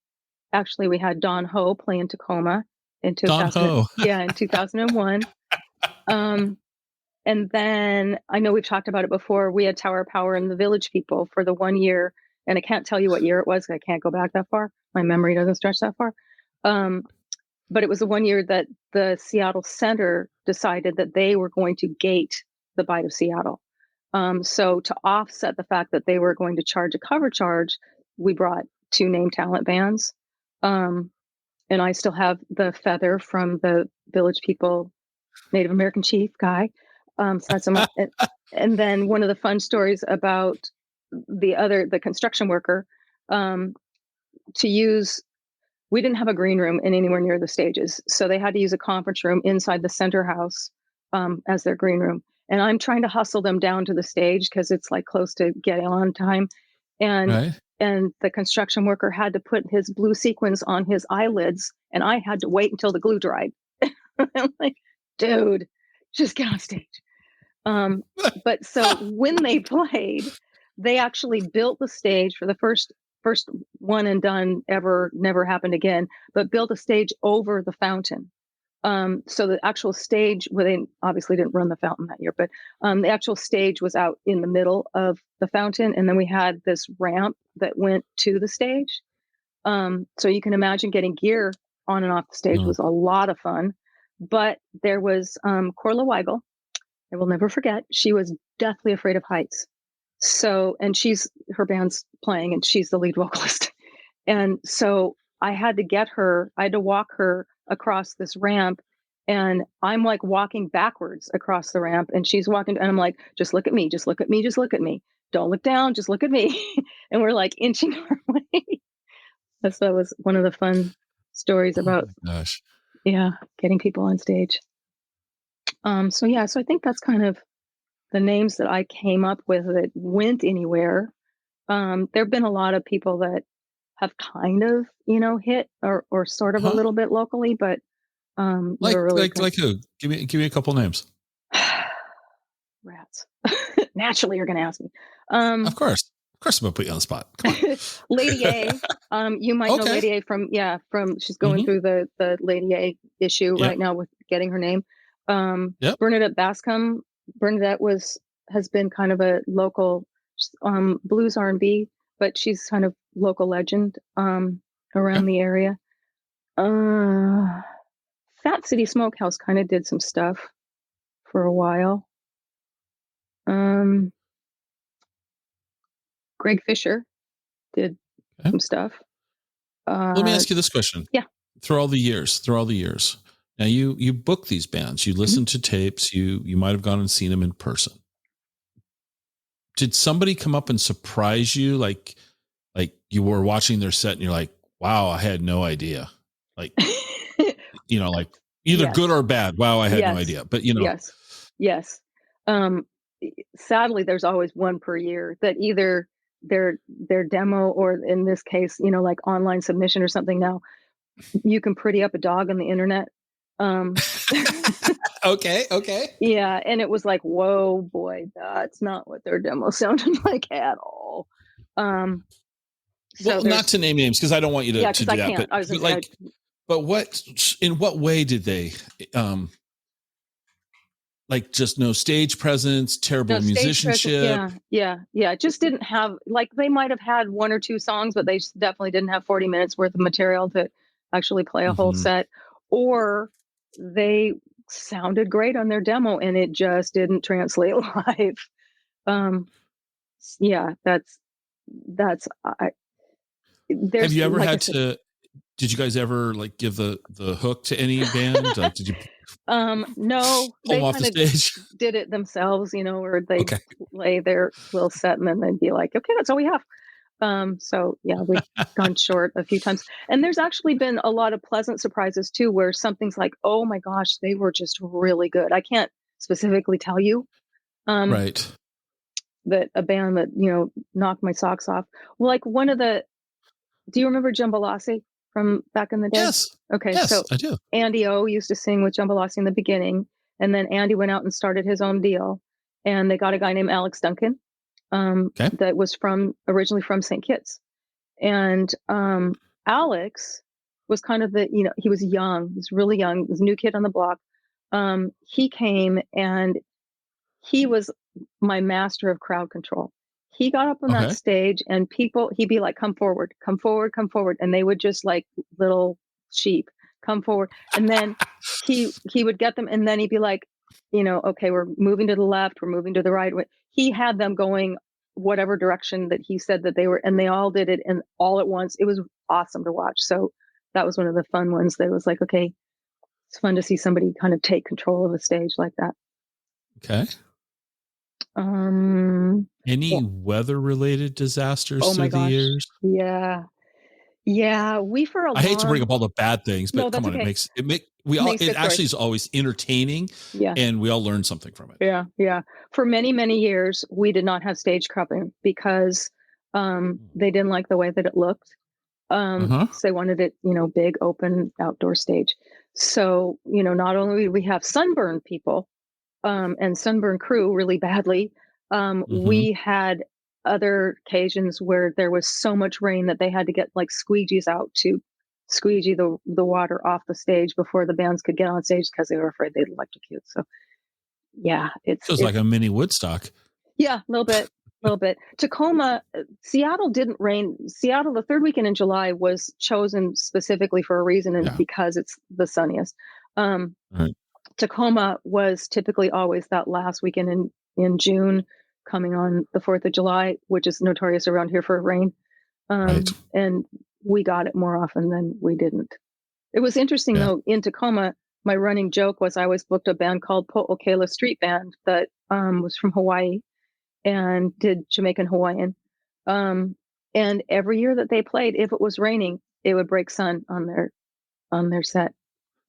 Speaker 3: Actually, we had Don Ho play in Tacoma in 2001. And then I know we've talked about it before. We had Tower of Power and the Village People for the 1 year, and I can't tell you what year it was. I can't go back that far. My memory doesn't stretch that far. But it was the 1 year that the Seattle Center decided that they were going to gate the Bite of Seattle. So to offset the fact that they were going to charge a cover charge, we brought 2 name talent bands. And I still have the feather from the Village People Native American chief guy. So that's and then one of the fun stories about the construction worker, we didn't have a green room anywhere near the stages. So they had to use a conference room inside the center house as their green room. And I'm trying to hustle them down to the stage because it's like close to getting on time. And the construction worker had to put his blue sequins on his eyelids, and I had to wait until the glue dried. I'm like, dude, just get on stage. But so when they played, they actually built the stage for the first one and done ever, never happened again, but built a stage over the fountain. So the actual stage, well, they obviously didn't run the fountain that year, but the actual stage was out in the middle of the fountain. And then we had this ramp that went to the stage. So you can imagine getting gear on and off the stage was a lot of fun. But there was Corla Weigel. I will never forget. She was deathly afraid of heights. So, and her band's playing and she's the lead vocalist. And so I had to walk her across this ramp, and I'm like walking backwards across the ramp, and she's walking, and I'm like, just look at me, just look at me, just look at me. Don't look down, just look at me. And we're like inching our way. So that was one of the fun stories about, getting people on stage. So I think that's kind of the names that I came up with that went anywhere. There've been a lot of people that have kind of, hit or sort of a little bit locally, but
Speaker 1: like who? Give me a couple names.
Speaker 3: Rats. Naturally, you're going to ask me.
Speaker 1: Of course, I'm going to put you on the spot. Come on.
Speaker 3: Lady A. You might know Lady A from she's going through the Lady A issue right now with getting her name. Bernadette Bascom. Bernadette has been kind of a local blues R&B, but she's kind of local legend around the area. Fat City Smokehouse kind of did some stuff for a while. Greg Fisher did some stuff.
Speaker 1: Let me ask you this question.
Speaker 3: Yeah.
Speaker 1: Through all the years. Now you book these bands, you listen to tapes, you might have gone and seen them in person. Did somebody come up and surprise you? Like you were watching their set and you're like, wow, I had no idea. Like, like either
Speaker 3: Yes.
Speaker 1: good or bad. Wow, I had no
Speaker 3: Yes.
Speaker 1: idea. But
Speaker 3: Yes. Sadly, there's always one per year that either their demo, or in this case, like online submission or something. Now you can pretty up a dog on the internet.
Speaker 1: Okay.
Speaker 3: Yeah, and it was like, whoa, boy, that's not what their demo sounded like at all.
Speaker 1: Well, not to name names, because I don't want you to,
Speaker 3: because
Speaker 1: do
Speaker 3: I
Speaker 1: that.
Speaker 3: can't.
Speaker 1: But in what way did they, like, just no stage presence, terrible musicianship?
Speaker 3: Yeah. It just didn't have, like, they might have had one or two songs, but they definitely didn't have 40 minutes worth of material to actually play a whole set, or they sounded great on their demo and it just didn't translate live.
Speaker 1: Have you ever had to? Did you guys ever like give the hook to any band? Like, did you?
Speaker 3: No,
Speaker 1: they off the stage.
Speaker 3: Did it themselves, or they play their little set and then they'd be like, okay, that's all we have. So yeah, we've gone short a few times, and there's actually been a lot of pleasant surprises too, where something's like, oh my gosh, they were just really good. I can't specifically tell you,
Speaker 1: right,
Speaker 3: that a band that knocked my socks off. Well, like do you remember Jambalasi from back in the day?
Speaker 1: Yes.
Speaker 3: Okay,
Speaker 1: yes,
Speaker 3: so
Speaker 1: I do.
Speaker 3: Andy O used to sing with Jambalasi in the beginning, and then Andy went out and started his own deal, and they got a guy named Alex Duncan, that was originally from St. Kitts, and Alex was kind of he was young, he was really young, he was a new kid on the block. He came and he was my master of crowd control. He got up on that stage and he'd be like, come forward, come forward, come forward. And they would just, like little sheep, come forward. And then he would get them. And then he'd be like, okay, we're moving to the left, we're moving to the right. He had them going whatever direction that he said that they were, and they all did it and all at once. It was awesome to watch. So that was one of the fun ones. That was like, okay, it's fun to see somebody kind of take control of the stage like that.
Speaker 1: Okay. Any weather related disasters through the years?
Speaker 3: Yeah.
Speaker 1: I hate to bring up all the bad things, but come on,
Speaker 3: okay.
Speaker 1: it actually is always entertaining.
Speaker 3: Yeah.
Speaker 1: And we all learn something from it.
Speaker 3: Yeah. For many, many years, we did not have stage cupping because they didn't like the way that it looked. So they wanted it, big, open, outdoor stage. So, not only did we have sunburned people, and sunburn crew really badly. We had other occasions where there was so much rain that they had to get like squeegees out to squeegee the water off the stage before the bands could get on stage because they were afraid they'd electrocute. So yeah, it's
Speaker 1: like a mini Woodstock.
Speaker 3: Yeah, a little bit. Tacoma, Seattle didn't rain. Seattle, the third weekend in July was chosen specifically for a reason, and because it's the sunniest.
Speaker 1: Right.
Speaker 3: Tacoma was typically always that last weekend in June, coming on the 4th of July, which is notorious around here for rain. And we got it more often than we didn't. It was interesting, though, in Tacoma, my running joke was I always booked a band called Po'okela Street Band that was from Hawaii and did Jamaican Hawaiian. And every year that they played, if it was raining, it would break sun on their set.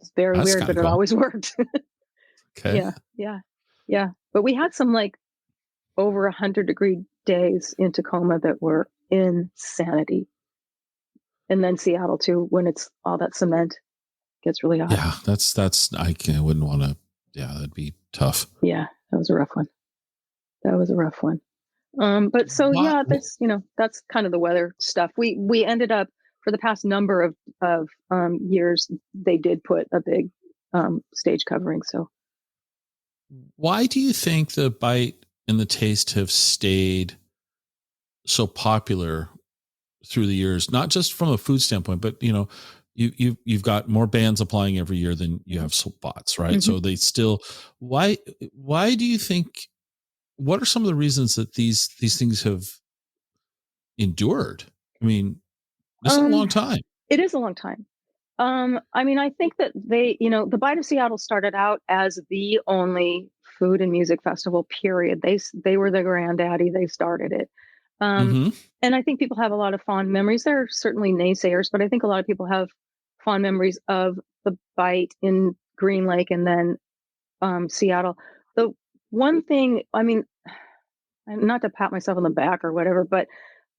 Speaker 3: It's very weird, but it always worked.
Speaker 1: Okay.
Speaker 3: Yeah. But we had some like over 100-degree days in Tacoma that were insanity. And then Seattle too, when it's all that cement, gets really hot.
Speaker 1: Yeah, that's I wouldn't want to. Yeah, that'd be tough.
Speaker 3: Yeah, that was a rough one. But so that's kind of the weather stuff. We ended up, for the past number of years, they did put a big stage covering. So
Speaker 1: why do you think the Bite and the Taste have stayed so popular through the years? Not just from a food standpoint, but you've got more bands applying every year than you have spots, right? So they still. Why do you think? What are some of the reasons that these things have endured? I mean, this is a long time.
Speaker 3: It is a long time. I mean, I think that the Bite of Seattle started out as the only food and music festival, period. They were the granddaddy. They started it. And I think people have a lot of fond memories. There are certainly naysayers, but I think a lot of people have fond memories of the Bite in Green Lake and then Seattle. The one thing, I mean, not to pat myself on the back or whatever, but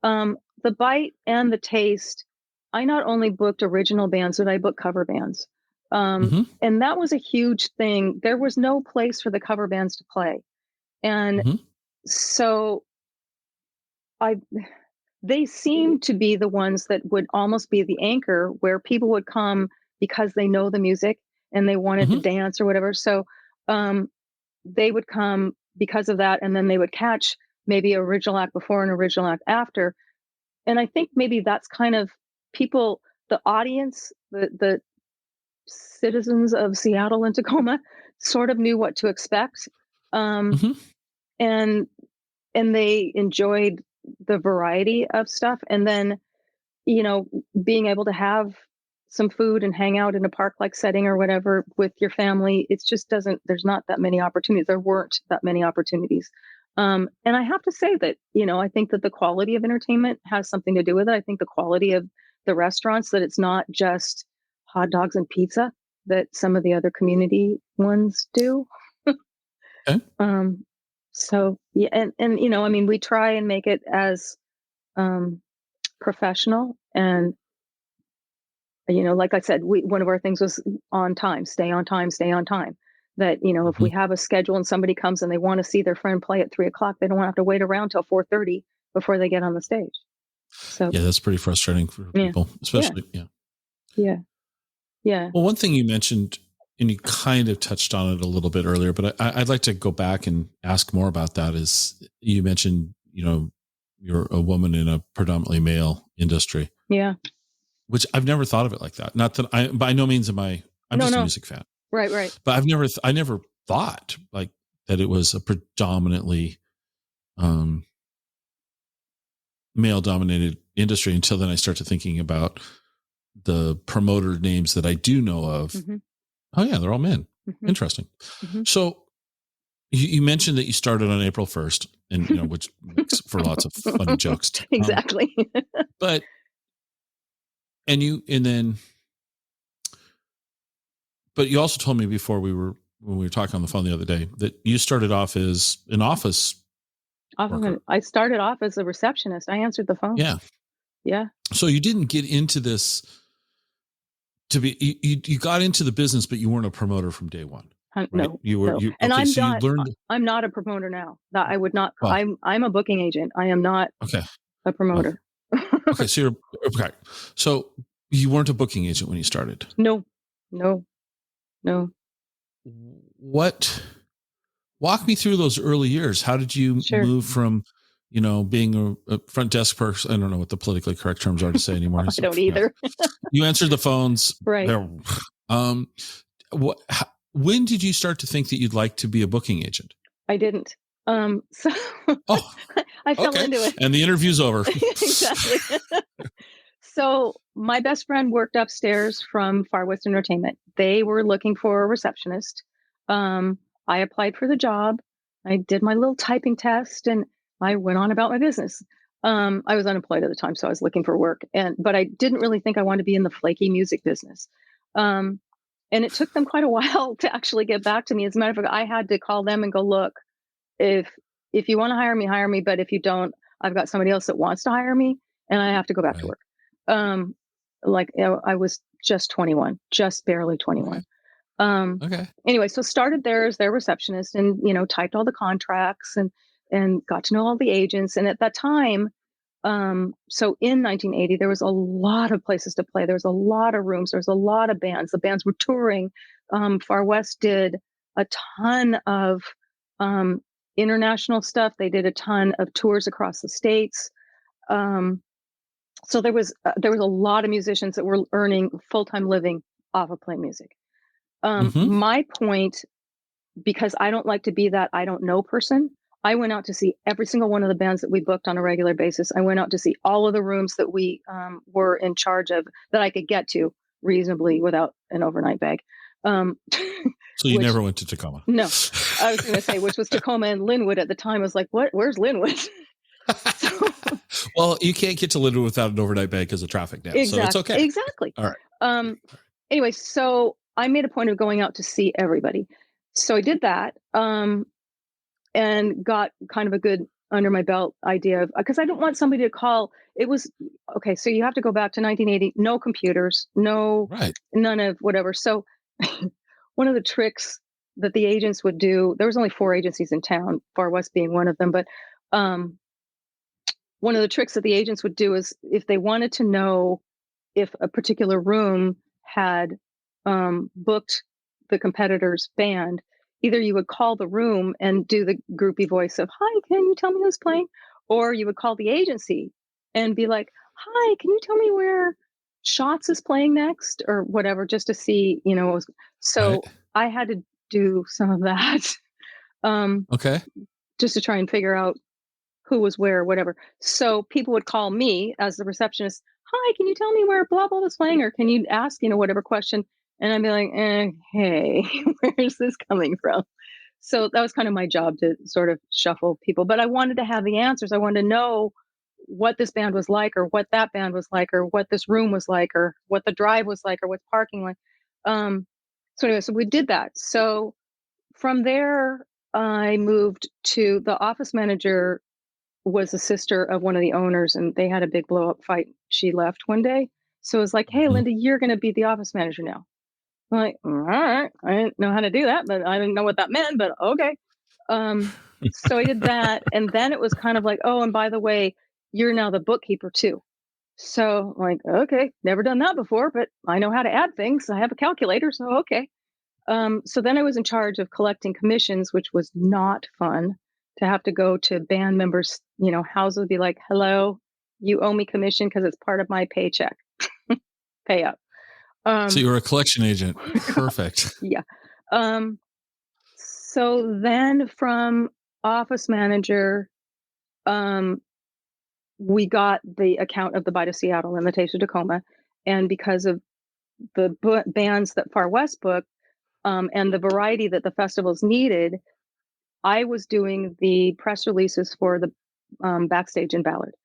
Speaker 3: the Bite and the Taste, I not only booked original bands, but I booked cover bands. And that was a huge thing. There was no place for the cover bands to play. And so they seemed to be the ones that would almost be the anchor where people would come because they know the music and they wanted to dance or whatever. So they would come because of that, and then they would catch maybe an original act before and original act after. And I think maybe that's kind of people, the audience, the citizens of Seattle and Tacoma sort of knew what to expect. And they enjoyed the variety of stuff. And then, you know, being able to have some food and hang out in a park-like setting or whatever with your family, it's just there's not that many opportunities. There weren't that many opportunities. And I have to say that, you know, I think that the quality of entertainment has something to do with it. I think the quality of the restaurants, that it's not just hot dogs and pizza that some of the other community ones do.
Speaker 1: Okay.
Speaker 3: So yeah, and you know, I mean, we try and make it as professional, and you know, like I said, one of our things was on time, stay on time, stay on time. That, you know, if we have a schedule and somebody comes and they want to see their friend play at 3:00, they don't have to wait around till 4:30 before they get on the stage. So
Speaker 1: yeah, that's pretty frustrating for people, especially.
Speaker 3: Yeah.
Speaker 1: Well, one thing you mentioned, and you kind of touched on it a little bit earlier, but I'd like to go back and ask more about that. Is you mentioned, you know, you're a woman in a predominantly male industry.
Speaker 3: Yeah.
Speaker 1: Which I've never thought of it like that. Not that by no means am I'm just a music fan.
Speaker 3: Right.
Speaker 1: But I never thought like that it was a predominantly male dominated industry until then I started thinking about the promoter names that I do know of. Oh yeah, they're all men. Interesting. So you mentioned that you started on April 1st, and you know, which makes for lots of funny jokes.
Speaker 3: Exactly.
Speaker 1: But you also told me before when we were talking on the phone the other day that you started off as an office worker.
Speaker 3: I started off as a receptionist. I answered the phone. Yeah.
Speaker 1: So you didn't get into this to be, you got into the business, but you weren't a promoter from day one. Right?
Speaker 3: No,
Speaker 1: you were,
Speaker 3: no. And I'm not a promoter now. That I would not. Well, I'm a booking agent. I am not a promoter.
Speaker 1: Okay. So So you weren't a booking agent when you started.
Speaker 3: No.
Speaker 1: Walk me through those early years. How did you move from, you know, being a front desk person? I don't know what the politically correct terms are to say anymore.
Speaker 3: I don't either.
Speaker 1: You answered the phones.
Speaker 3: Right.
Speaker 1: When did you start to think that you'd like to be a booking agent?
Speaker 3: I didn't. So I fell into it.
Speaker 1: And the interview's over.
Speaker 3: Exactly. So my best friend worked upstairs from Far West Entertainment. They were looking for a receptionist. I applied for the job. I did my little typing test and I went on about my business. I was unemployed at the time, so I was looking for work. But I didn't really think I wanted to be in the flaky music business. And it took them quite a while to actually get back to me. As a matter of fact, I had to call them and go, look, if you want to hire me, but if you don't, I've got somebody else that wants to hire me and I have to go back to work. I was just 21, just barely 21. Anyway, so started there as their receptionist and, you know, typed all the contracts and got to know all the agents. And at that time, so in 1980, there was a lot of places to play. There was a lot of rooms. There was a lot of bands. The bands were touring. Far West did a ton of international stuff. They did a ton of tours across the states. So there was a lot of musicians that were earning full-time living off of playing music. My point, because I don't like to be that I don't know person, I went out to see every single one of the bands that we booked on a regular basis. I went out to see all of the rooms that we were in charge of that I could get to reasonably without an overnight bag.
Speaker 1: So you never went to Tacoma?
Speaker 3: No, I was going to say, which was Tacoma and Linwood at the time. I was like, what? Where's Linwood?
Speaker 1: Well, you can't get to Linda without an overnight bag because of traffic now. So it's okay.
Speaker 3: Exactly.
Speaker 1: All right.
Speaker 3: Anyway, so I made a point of going out to see everybody. So I did that, and got kind of a good under my belt idea of, because I don't want somebody to call. It was okay. So you have to go back to 1980. No computers, none of whatever. So one of the tricks that the agents would do, there was only 4 agencies in town, Far West being one of them, but one of the tricks that the agents would do is if they wanted to know if a particular room had booked the competitor's band, either you would call the room and do the groupie voice of, "Hi, can you tell me who's playing?" Or you would call the agency and be like, "Hi, can you tell me where Shots is playing next?" or whatever, just to see, so
Speaker 1: Right.
Speaker 3: I had to do some of that,
Speaker 1: Okay.
Speaker 3: just to try and figure out who was where, whatever. So people would call me as the receptionist. "Hi, can you tell me where blah blah is playing?" Or can you ask, whatever question? And I'd be like, "Hey, where's this coming from?" So that was kind of my job, to sort of shuffle people. But I wanted to have the answers. I wanted to know what this band was like, or what that band was like, or what this room was like, or what the drive was like, or what's parking like. So anyway, so we did that. So from there, I moved to the office manager was the sister of one of the owners, and they had a big blow up fight. She left one day. So it was like, "Hey,
Speaker 1: Mhm.
Speaker 3: Linda, you're going to be the office manager now." I'm like, "All right." I didn't know how to do that, but I didn't know what that meant, but okay. So I did that. And then it was kind of like, "Oh, and by the way, you're now the bookkeeper too." So I'm like, okay, never done that before, but I know how to add things. I have a calculator. So, okay. So then I was in charge of collecting commissions, which was not fun to have to go to band members, houses would be like, "Hello, you owe me commission because it's part of my paycheck payout."
Speaker 1: So
Speaker 3: Um,
Speaker 1: you were a collection agent. Perfect.
Speaker 3: yeah. So then from office manager, um, we got the account of the Bite of Seattle and the Taste of Tacoma. And because of the bands that Far West booked, and the variety that the festivals needed, I was doing the press releases for the Backstage in Ballard.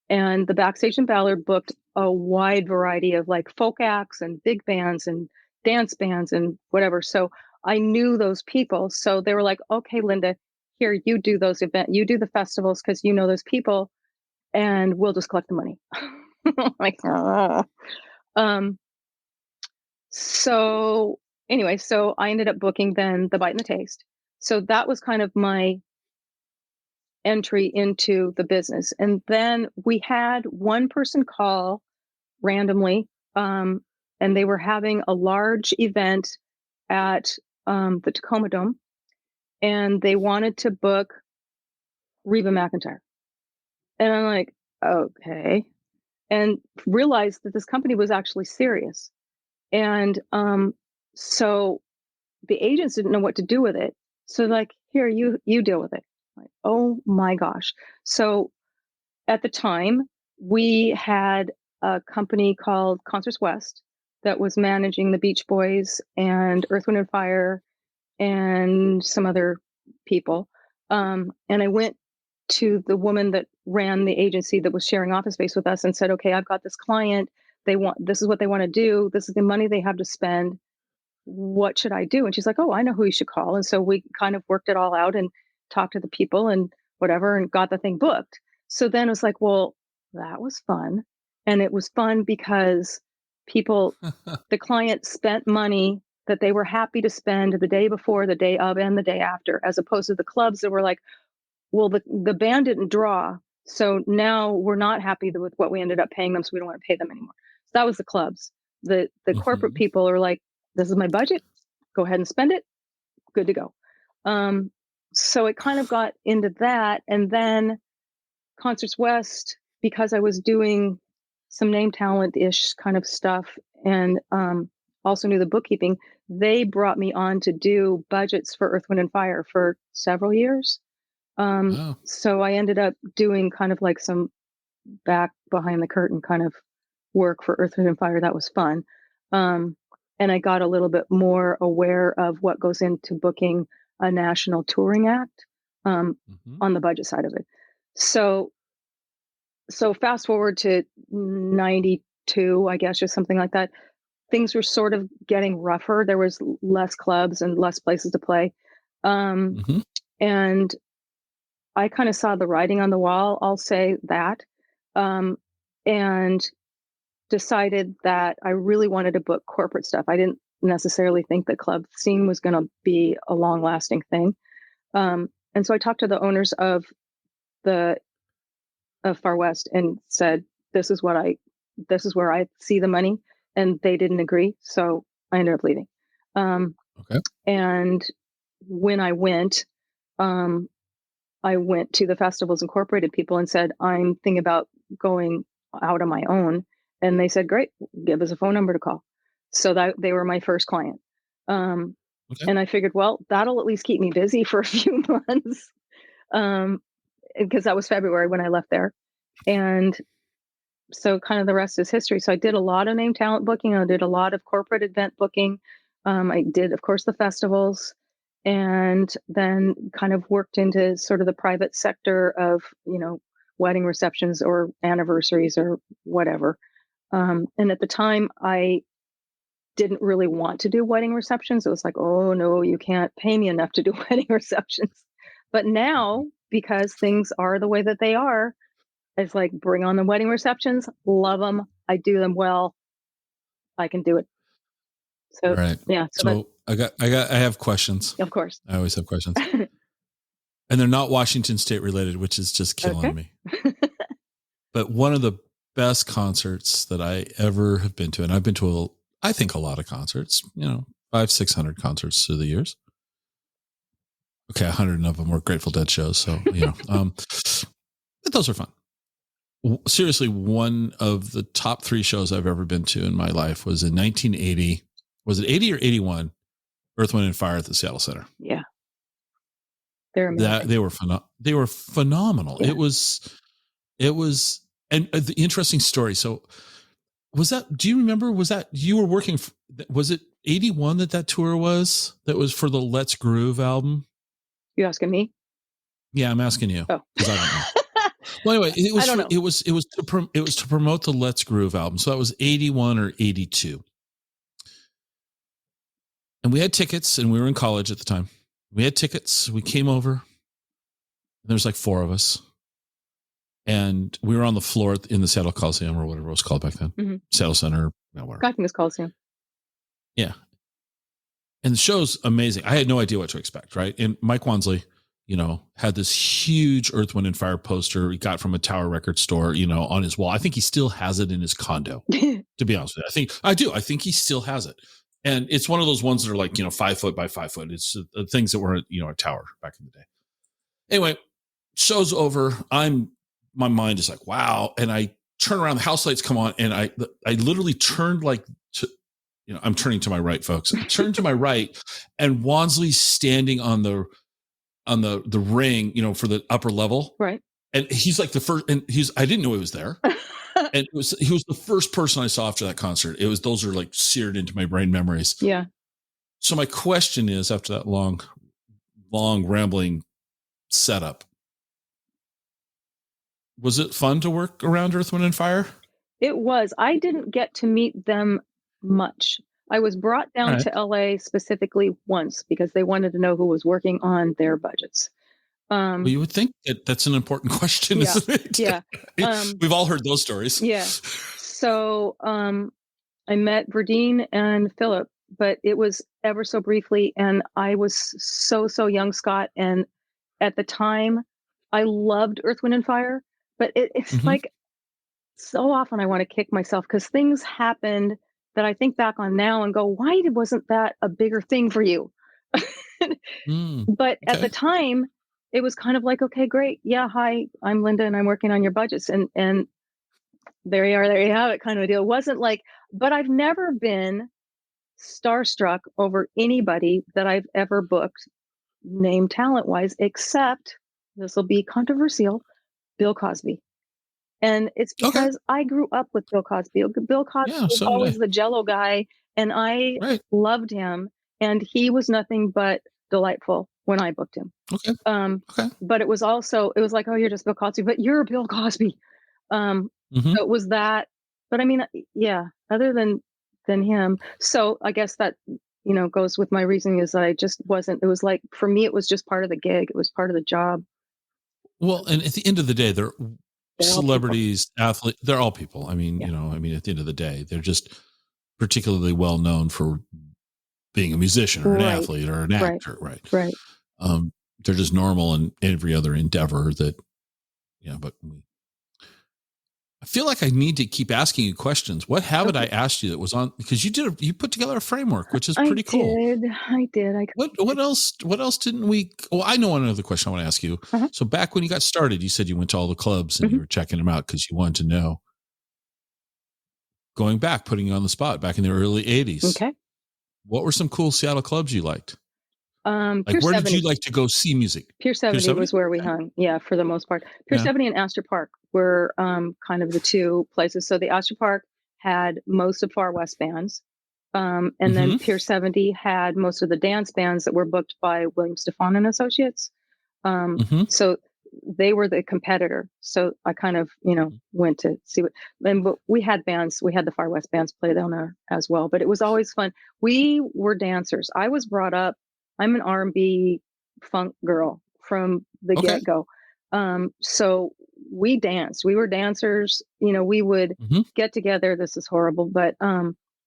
Speaker 3: And the Backstage in Ballard booked a wide variety of like folk acts and big bands and dance bands and whatever. So I knew those people. So they were like, "Okay, Linda, here, you do those you do the festivals because you know those people, and we'll just collect the money." Like, "Ah." Um, so anyway, so I ended up booking then the Bite and the Taste. So that was kind of my entry into the business. And then we had one person call randomly, and they were having a large event at the Tacoma Dome, and they wanted to book Reba McEntire. And I'm like, okay. And realized that this company was actually serious. And so the agents didn't know what to do with it. So like, "Here, you deal with it." Like, oh my gosh. So at the time, we had a company called Concerts West that was managing the Beach Boys and Earth, Wind and Fire and some other people. And I went to the woman that ran the agency that was sharing office space with us and said, "Okay, I've got this client. This is what they want to do. This is the money they have to spend. What should I do?" And she's like, "Oh, I know who you should call." And so we kind of worked it all out and talked to the people and whatever and got the thing booked. So then it was like, well, that was fun. And it was fun because people, the client spent money that they were happy to spend the day before, the day of, and the day after, as opposed to the clubs that were like, "Well, the band didn't draw. So now we're not happy with what we ended up paying them. So we don't want to pay them anymore." So that was the clubs. The corporate
Speaker 1: Mhm.
Speaker 3: people are like, "This is my budget. Go ahead and spend it. Good to go." Um, so it kind of got into that. And then Concerts West, because I was doing some name talent ish kind of stuff and also knew the bookkeeping, they brought me on to do budgets for Earth, Wind and Fire for several years.
Speaker 1: Oh,
Speaker 3: So I ended up doing kind of like some back behind the curtain kind of work for Earth, Wind and Fire. That was fun. Um, and I got a little bit more aware of what goes into booking a national touring act, um,
Speaker 1: mhm.
Speaker 3: on the budget side of it. So So fast forward to 92, I guess, or something like that. Things were sort of getting rougher. There was less clubs and less places to play.
Speaker 1: Hmm.
Speaker 3: And I kind of saw the writing on the wall, I'll say that, and decided that I really wanted to book corporate stuff. I didn't necessarily think the club scene was going to be a long lasting thing. And so I talked to the owners the of Far West and said, this is where I see the money. And they didn't agree. So I ended up leaving.
Speaker 1: Okay.
Speaker 3: And when I went to the Festivals Incorporated people and said, I'm thinking about going out on my own. And they said, great, give us a phone number to call. So that they were my first client.
Speaker 1: Okay.
Speaker 3: And I figured, well, that'll at least keep me busy for a few months. Because that was February when I left there. And so kind of the rest is history. So I did a lot of name talent booking. I did a lot of corporate event booking. I did, of course, the festivals, and then kind of worked into sort of the private sector of, wedding receptions or anniversaries or whatever. And at the time, I didn't really want to do wedding receptions. It was like, oh no, you can't pay me enough to do wedding receptions. But now, because things are the way that they are, it's like, bring on the wedding receptions, love them. I do them well. I can do it.
Speaker 1: All
Speaker 3: So,
Speaker 1: right.
Speaker 3: yeah.
Speaker 1: So I have questions.
Speaker 3: Of course.
Speaker 1: I always have questions. And they're not Washington State related, which is just killing me. But one of the best concerts that I ever have been to, and I've been to I think a lot of concerts, 500-600 concerts through the years. Okay. 100 of them were Grateful Dead shows. So, but those are fun. Seriously, one of the top 3 shows I've ever been to in my life was in 1980. Was it 80 or 81? Earth, Wind and Fire at the Seattle Center.
Speaker 3: Yeah. They're amazing.
Speaker 1: They were phenomenal. Yeah. It was, and the interesting story. So do you remember, you were working, was it 81 that tour was for the Let's Groove album?
Speaker 3: You asking me?
Speaker 1: Yeah, I'm asking you.
Speaker 3: Oh.
Speaker 1: Because I don't know. Well, anyway, it was to promote the Let's Groove album. So that was 81 or 82. And we had tickets, and we were in college at the time. We had tickets. We came over. And there was like 4 of us. And we were on the floor in the Seattle Coliseum, or whatever it was called back then. Mm-hmm. Seattle Center. Whatever.
Speaker 3: I think it's Coliseum.
Speaker 1: Yeah. And the show's amazing. I had no idea what to expect, right? And Mike Wansley, had this huge Earth, Wind and Fire poster he got from a Tower record store, on his wall. I think he still has it in his condo, to be honest with you. I think he still has it. And it's one of those ones that are like, 5 foot by 5 foot. It's things that were, a tower back in the day. Anyway, show's over. My mind is like, wow. And I turn around, the house lights come on, and I literally turned I'm turning to my right, folks. I turned to my right, and Wansley's standing on the ring, for the upper level.
Speaker 3: Right.
Speaker 1: And he's like the first, and I didn't know he was there. And he was the first person I saw after that concert. Those are like seared into my brain memories.
Speaker 3: Yeah.
Speaker 1: So my question is, after that long rambling setup, was it fun to work around Earth, Wind and Fire?
Speaker 3: It was. I didn't get to meet them much. I was brought down to LA specifically once because they wanted to know who was working on their budgets.
Speaker 1: Well, you would think that's an important question,
Speaker 3: yeah,
Speaker 1: isn't it?
Speaker 3: Yeah.
Speaker 1: We've all heard those stories.
Speaker 3: Yeah. So I met Verdine and Philip, but it was ever so briefly. And I was so young, Scott. And at the time, I loved Earth, Wind and Fire. But it's mm-hmm. like so often I want to kick myself because things happened that I think back on now and go, why wasn't that a bigger thing for you? But at the time, it was kind of like, okay, great. Yeah, hi, I'm Linda and I'm working on your budgets. And there you are, there you have it kind of a deal. It wasn't like, but I've never been starstruck over anybody that I've ever booked name talent wise, except, this will be controversial, Bill Cosby. And it's because I grew up with Bill Cosby. Bill Cosby was always the Jell-O guy, and I loved him. And he was nothing but delightful when I booked him. But it was like, oh, you're just Bill Cosby, but you're Bill Cosby.
Speaker 1: Mm-hmm.
Speaker 3: So it was that, but I mean, yeah, other than him. So I guess that, goes with my reasoning is that I just wasn't, it was like, for me, it was just part of the gig. It was part of the job.
Speaker 1: Well, and at the end of the day, they're
Speaker 3: They're all people.
Speaker 1: celebrities, athletes. They're all people. I mean,
Speaker 3: Yeah.
Speaker 1: at the end of the day, they're just particularly well known for being a musician or an
Speaker 3: Right.
Speaker 1: athlete or an
Speaker 3: Right.
Speaker 1: actor, right?
Speaker 3: Right.
Speaker 1: They're just normal in every other endeavor that, but I feel like I need to keep asking you questions. What haven't I
Speaker 3: Okay.
Speaker 1: asked you that was on, because you put together a framework, which is
Speaker 3: I
Speaker 1: pretty cool.
Speaker 3: did.
Speaker 1: What else didn't we? Well, I know another question I want to ask you.
Speaker 3: Uh-huh.
Speaker 1: So back when you got started, you said you went to all the clubs and you were checking them out because you wanted to know. Going back, putting you on the spot back in the early 80s.
Speaker 3: Okay.
Speaker 1: What were some cool Seattle clubs you liked? Like,
Speaker 3: Pier
Speaker 1: where
Speaker 3: 70.
Speaker 1: did you like to go see music?
Speaker 3: Pier 70 was where we
Speaker 1: Okay.
Speaker 3: hung. Yeah, for the most part. Pier 70 and Astor Park were kind of the two places. So the Astor Park had most of Far West bands. And then Pier 70 had most of the dance bands that were booked by William Stefan and Associates. So they were the competitor. So I kind of, went to see but we had bands, we had the Far West bands play down there as well, but it was always fun. We were dancers. I was brought up, I'm an R&B funk girl from the
Speaker 1: Okay.
Speaker 3: get-go. So we danced, we were dancers, we would get together. This is horrible, but,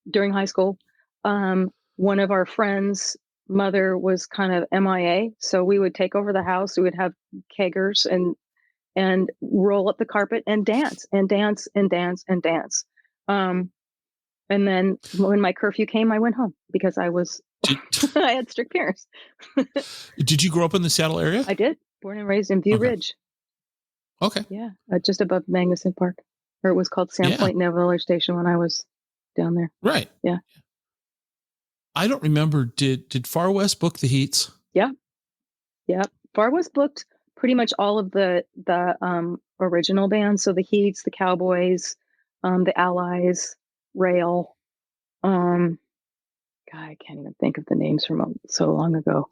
Speaker 3: during high school, one of our friends' mother was kind of MIA. So we would take over the house. We would have keggers and roll up the carpet and dance and dance and dance and dance. And then when my curfew came, I went home because I had strict parents.
Speaker 1: Did you grow up in the Seattle area?
Speaker 3: I did. Born and raised in View Ridge.
Speaker 1: Okay.
Speaker 3: Yeah. Just above Magnuson Park, or it was called Sandpoint Neville Station when I was down there.
Speaker 1: Right.
Speaker 3: Yeah.
Speaker 1: I don't remember. Did Far West book the Heats?
Speaker 3: Yeah. Yeah. Far West booked pretty much all of the original bands. So the Heats, the Cowboys, the Allies, Rail. God, I can't even think of the names from so long ago.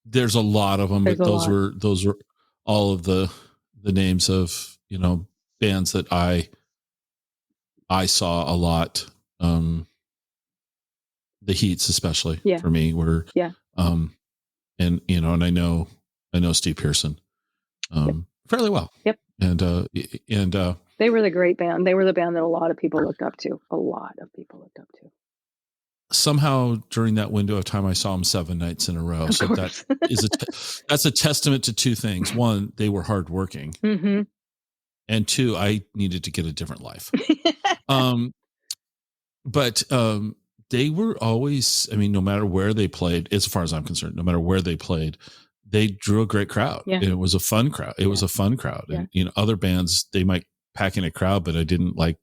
Speaker 1: There's a lot of them, but those were all of the names of, bands that I saw a lot. The Heats, especially for me, were and and I know Steve Pearson fairly well.
Speaker 3: Yep.
Speaker 1: And
Speaker 3: they were the great band. They were the band that a lot of people looked up to.
Speaker 1: Somehow during that window of time, I saw them 7 nights in a row. So that is that's a testament to two things. One, they were hardworking, and two, I needed to get a different life. But they were always, no matter where they played, as far as I'm concerned, no matter where they played, they drew a great crowd.
Speaker 3: Yeah.
Speaker 1: It was a fun crowd. It was a fun crowd.
Speaker 3: Yeah.
Speaker 1: And, other bands, they might pack in a crowd, but I didn't like,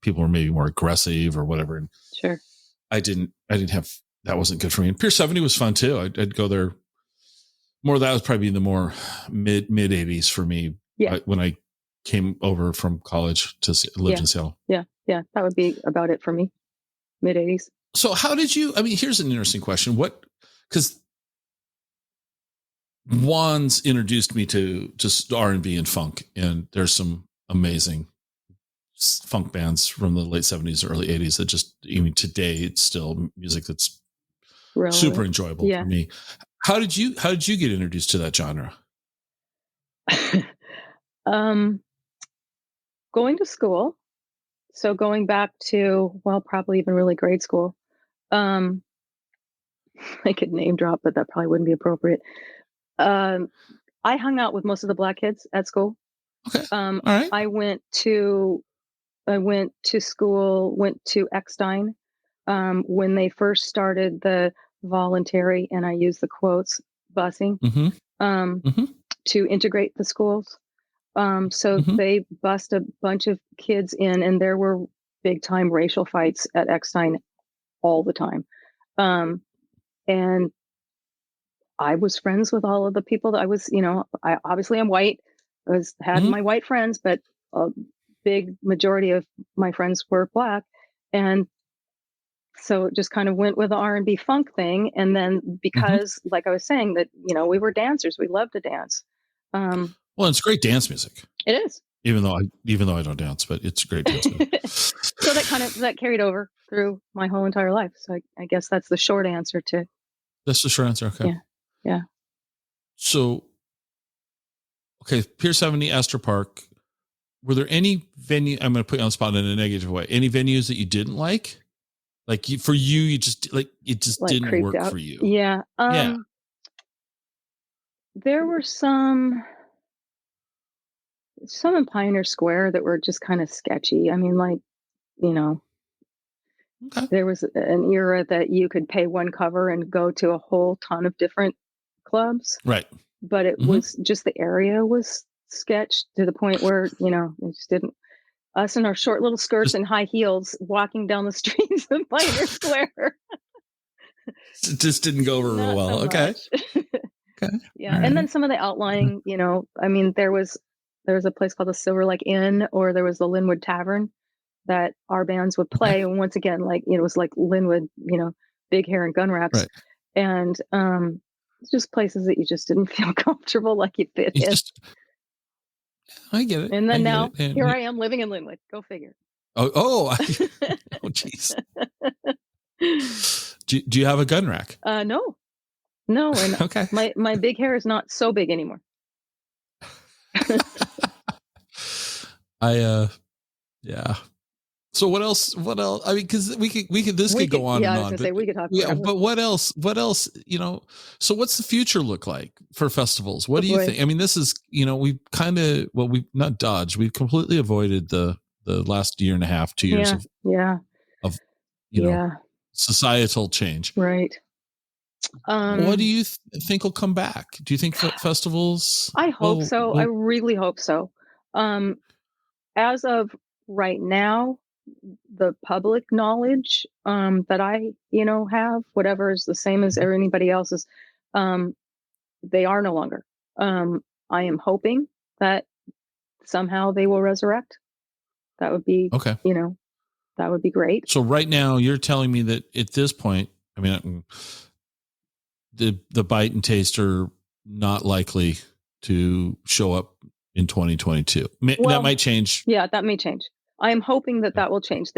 Speaker 1: people were maybe more aggressive or whatever. And
Speaker 3: sure.
Speaker 1: I didn't have, that wasn't good for me. And Pier 70 was fun too. I'd go there more. That was probably the more mid 80s for me.
Speaker 3: Yeah.
Speaker 1: When I came over from college to live in Seattle.
Speaker 3: Yeah. Yeah. That would be about it for me. Mid 80s.
Speaker 1: So how did you, here's an interesting question. Because Juan's introduced me to just R&B and funk, and there's some amazing funk bands from the late 70s, early 80s that just, even today, it's still music that's super enjoyable for me. How did you get introduced to that genre?
Speaker 3: Going to school. So going back to, probably even really grade school. I could name drop, but that probably wouldn't be appropriate. I hung out with most of the black kids at school.
Speaker 1: Okay. All right.
Speaker 3: I went to school, went to Eckstein when they first started the voluntary, and I use the quotes, busing to integrate the schools. So they bussed a bunch of kids in, and there were big time racial fights at Eckstein all the time. And I was friends with all of the people that I was, I obviously am white. I had my white friends, but a big majority of my friends were black. And so it just kind of went with the R&B funk thing. And then because like I was saying that, we were dancers, we loved to dance.
Speaker 1: Well, it's great dance music.
Speaker 3: It is.
Speaker 1: Even though I don't dance, but it's great dance music.
Speaker 3: So that carried over through my whole entire life. So I guess that's the short answer to.
Speaker 1: That's the short answer. Okay.
Speaker 3: Yeah.
Speaker 1: So, okay, Pier 70, Astor Park. Were there any venue? I'm going to put you on the spot in a negative way. Any venues that you didn't like? Like for you, you just like it just
Speaker 3: Like
Speaker 1: didn't
Speaker 3: creeped
Speaker 1: work
Speaker 3: out?
Speaker 1: for you.
Speaker 3: Yeah.
Speaker 1: Yeah.
Speaker 3: There were some in Pioneer Square that were just kind of sketchy. I mean, like,
Speaker 1: Okay.
Speaker 3: there was an era that you could pay one cover and go to a whole ton of different clubs.
Speaker 1: Right.
Speaker 3: But it was just the area was sketched to the point where, it just didn't. Us in our short little skirts and high heels walking down the streets of Pioneer Square.
Speaker 1: It just didn't go over real well.
Speaker 3: So
Speaker 1: okay.
Speaker 3: Okay. Yeah. And then some of the outlying, I mean, there was a place called the Silver Lake Inn, or there was the Linwood Tavern that our bands would play. And once again, like, it was like Linwood, big hair and gun wraps.
Speaker 1: Right.
Speaker 3: And just places that you just didn't feel comfortable, like you fit in.
Speaker 1: I get it.
Speaker 3: And then now here I am living in Linwood. Go figure.
Speaker 1: Oh, jeez. Do you have a gun rack?
Speaker 3: No. And
Speaker 1: okay.
Speaker 3: My big hair is not so big anymore.
Speaker 1: Yeah. So what else? I mean, because we could this could go on and on.
Speaker 3: I was gonna say we could talk.
Speaker 1: Yeah, but what else? So what's the future look like for festivals? What do you think? I mean, this is we've kind of we've not dodged. We've completely avoided the last year and a half, 2 years of societal change.
Speaker 3: Right.
Speaker 1: What do you think will come back? Do you think festivals?
Speaker 3: I hope so. I really hope so. As of right now, the public knowledge that I have, whatever is the same as anybody else's, they are no longer. I am hoping that somehow they will resurrect. That would be okay. That would be great.
Speaker 1: So right now you're telling me that at this point, I mean, the Bite and Taste are not likely to show up in 2022. That might change.
Speaker 3: Yeah, that may change. I am hoping that will change.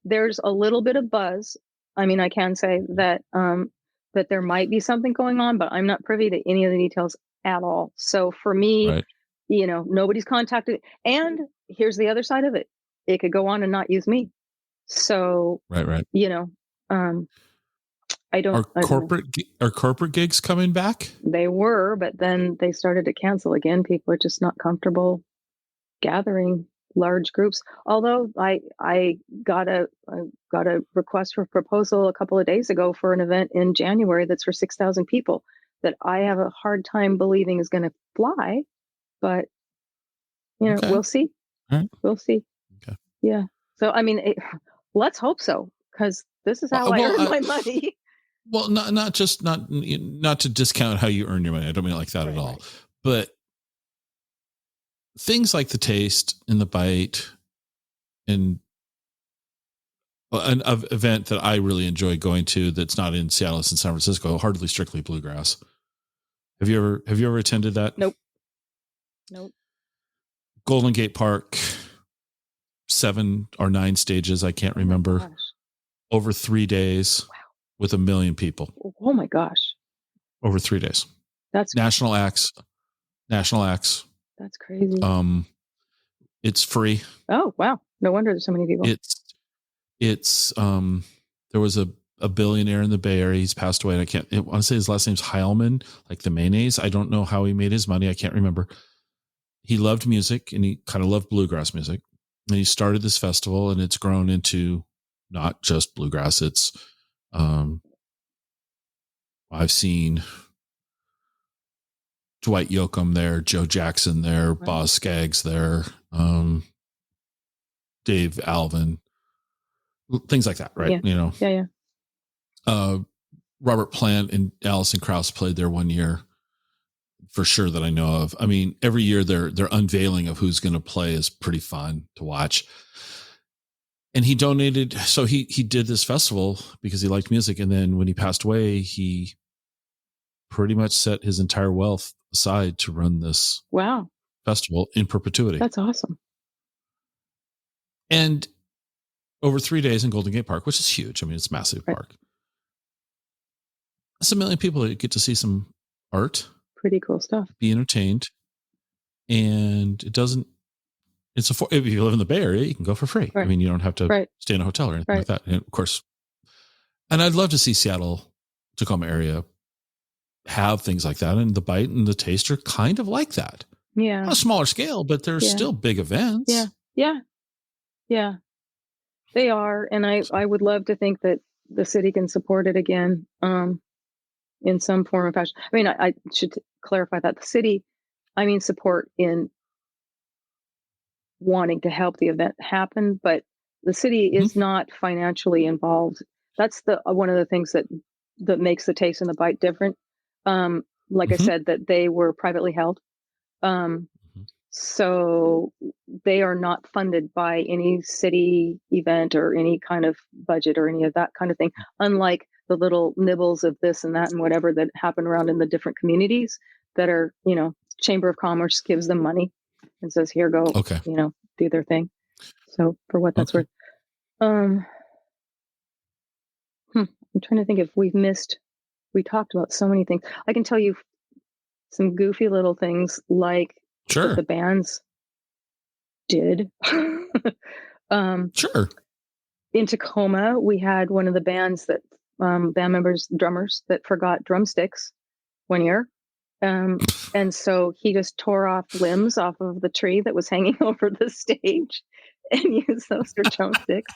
Speaker 3: There's a little bit of buzz. I mean, I can say that that there might be something going on, but I'm not privy to any of the details at all. So for me, nobody's contacted. And here's the other side of it. It could go on and not use me. So
Speaker 1: right.
Speaker 3: I don't.
Speaker 1: Are corporate gigs coming back?
Speaker 3: They were, but then they started to cancel again. People are just not comfortable gathering large groups. Although I got a request for proposal a couple of days ago for an event in January that's for 6,000 people that I have a hard time believing is going to fly, but we'll see. Right. We'll see. Okay. Yeah. So I mean, let's hope so, because this is how I earn my money.
Speaker 1: Well, not to discount how you earn your money. I don't mean it like that at all, but things like the Taste and the Bite and an event that I really enjoy going to that's not in Seattle, it's in San Francisco, Hardly Strictly Bluegrass. Have you ever attended that?
Speaker 3: Nope.
Speaker 1: Golden Gate Park, 7 or 9 stages, I can't remember. Over 3 days with 1 million people.
Speaker 3: Oh my gosh.
Speaker 1: Over 3 days.
Speaker 3: That's
Speaker 1: national acts.
Speaker 3: That's crazy.
Speaker 1: It's free.
Speaker 3: Oh, wow. No wonder there's so many people.
Speaker 1: It's there was a billionaire in the Bay Area. He's passed away. And I want to say his last name's Heilman, like the mayonnaise. I don't know how he made his money. I can't remember. He loved music and he kind of loved bluegrass music. And he started this festival and it's grown into not just bluegrass. It's, I've seen Dwight Yoakam there, Joe Jackson there, right. Boz Scaggs there, Dave Alvin, things like that, right?
Speaker 3: Yeah.
Speaker 1: Yeah. Robert Plant and Alison Krauss played there one year for sure that I know of. I mean, every year their unveiling of who's going to play is pretty fun to watch. And he donated. So he did this festival because he liked music. And then when he passed away, he pretty much set his entire wealth aside to run this festival in perpetuity.
Speaker 3: That's awesome.
Speaker 1: And over 3 days in Golden Gate Park, which is huge. I mean, it's a massive park. It's 1 million people that get to see some art.
Speaker 3: Pretty cool stuff.
Speaker 1: Be entertained. And if you live in the Bay Area, you can go for free.
Speaker 3: Right.
Speaker 1: I mean, you don't have to
Speaker 3: right.
Speaker 1: stay in a hotel or anything like that. And of course, and I'd love to see Seattle, Tacoma area have things like that. And the Bite and the Taste are kind of like that.
Speaker 3: Yeah.
Speaker 1: On a smaller scale, but they're still big events.
Speaker 3: Yeah. Yeah. Yeah. They are. And I would love to think that the city can support it again in some form or fashion. I mean, I should clarify that the city, I mean, support in wanting to help the event happen, but the city is not financially involved. That's one of the things that makes the Taste and the Bite different. Like I said, that they were privately held. So they are not funded by any city event or any kind of budget or any of that kind of thing. Unlike the little nibbles of this and that and whatever that happen around in the different communities that are, Chamber of Commerce gives them money and says, here, go, do their thing. So for what that's worth. I'm trying to think if we talked about so many things. I can tell you some goofy little things like what the bands did.
Speaker 1: Sure.
Speaker 3: In Tacoma, we had one of the bands that band members, drummers that forgot drumsticks one year. And so he just tore off limbs off of the tree that was hanging over the stage and used those for drumsticks.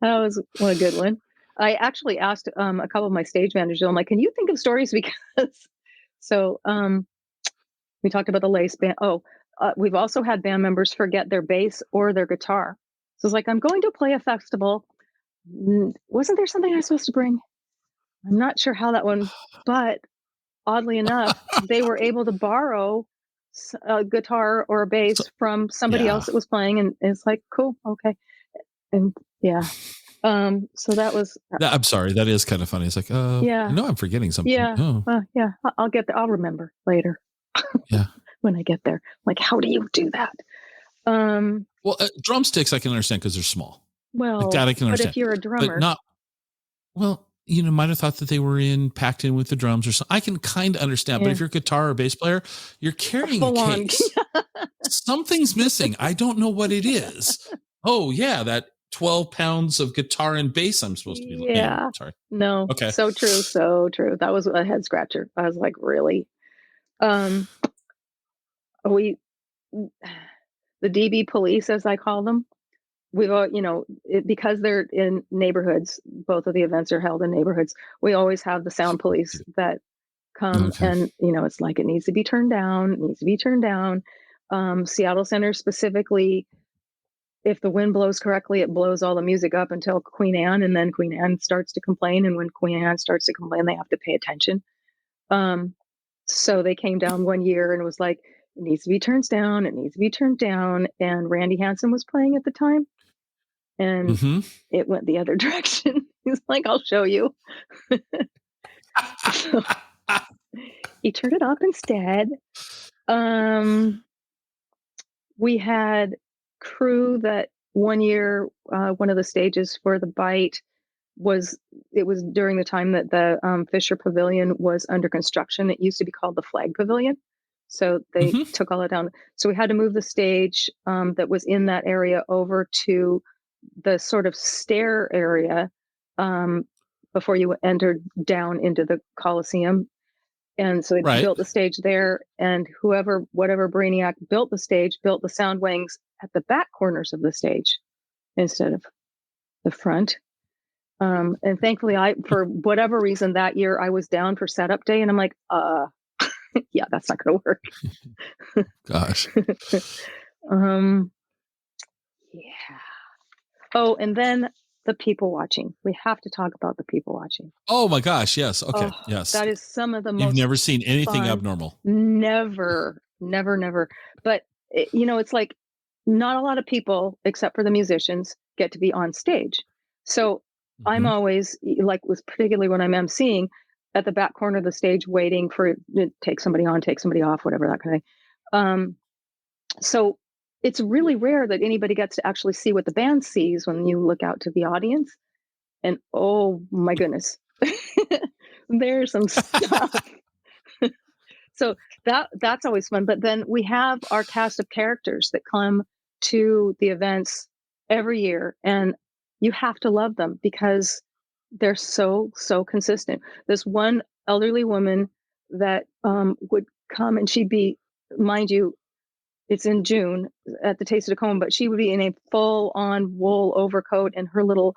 Speaker 3: That was a good one. I actually asked a couple of my stage managers, I'm like, can you think of stories? Because we talked about the lace band. We've also had band members forget their bass or their guitar. So it's like, I'm going to play a festival. Wasn't there something I was supposed to bring? I'm not sure how that one, but oddly enough, they were able to borrow a guitar or a bass from somebody else that was playing. And it's like, cool. Okay. And so that was,
Speaker 1: I'm sorry. That is kind of funny. It's like, I know I'm forgetting something.
Speaker 3: Yeah. I'll get there. I'll remember later.
Speaker 1: Yeah.
Speaker 3: When I get there, like, how do you do that?
Speaker 1: Well, drumsticks I can understand because they're small.
Speaker 3: Well,
Speaker 1: like that I can understand.
Speaker 3: But if you're a drummer,
Speaker 1: might have thought that they were packed in with the drums or something. I can kind of understand, but if you're a guitar or bass player, you're carrying a case. Something's missing. I don't know what it is. Oh yeah, that 12 pounds of guitar and bass I'm supposed to be looking at. Sorry.
Speaker 3: No. Okay. So true. That was a head scratcher. I was like, really? The DB police, as I call them, we've all, because they're in neighborhoods, both of the events are held in neighborhoods. We always have the sound police that come and, it's like, it needs to be turned down. Seattle Center specifically, if the wind blows correctly, it blows all the music up until Queen Anne, and then Queen Anne starts to complain. And when Queen Anne starts to complain, they have to pay attention. So they came down one year and was like, it needs to be turned down. And Randy Hansen was playing at the time. And it went the other direction. He's like, I'll show you. So he turned it off instead. We had crew that one year, one of the stages for the Bite was during the time that the Fisher Pavilion was under construction. It used to be called the Flag Pavilion. So they took all it down. So we had to move the stage that was in that area over to the sort of stair area before you entered down into the Coliseum. And so they built the stage there, and whatever brainiac built the stage, built the sound wings at the back corners of the stage instead of the front. And thankfully for whatever reason that year I was down for setup day, and I'm like, yeah, that's not going to work.
Speaker 1: Gosh.
Speaker 3: Yeah. Oh, and then the people watching. We have to talk about the people watching.
Speaker 1: Oh my gosh. Yes. Okay. Yes.
Speaker 3: That is some of the most.
Speaker 1: You've never seen anything
Speaker 3: fun.
Speaker 1: Abnormal.
Speaker 3: Never. But it's like not a lot of people, except for the musicians, get to be on stage. So I'm always particularly when I'm emceeing, at the back corner of the stage, waiting for it to take somebody on, take somebody off, whatever, that kind of thing. So it's really rare that anybody gets to actually see what the band sees when you look out to the audience. And oh my goodness, there's some stuff. So that's always fun. But then we have our cast of characters that come to the events every year, and you have to love them because they're so consistent. This one elderly woman that would come, and she'd be, mind you, it's in June at the Taste of Tacoma, but she would be in a full on wool overcoat and her little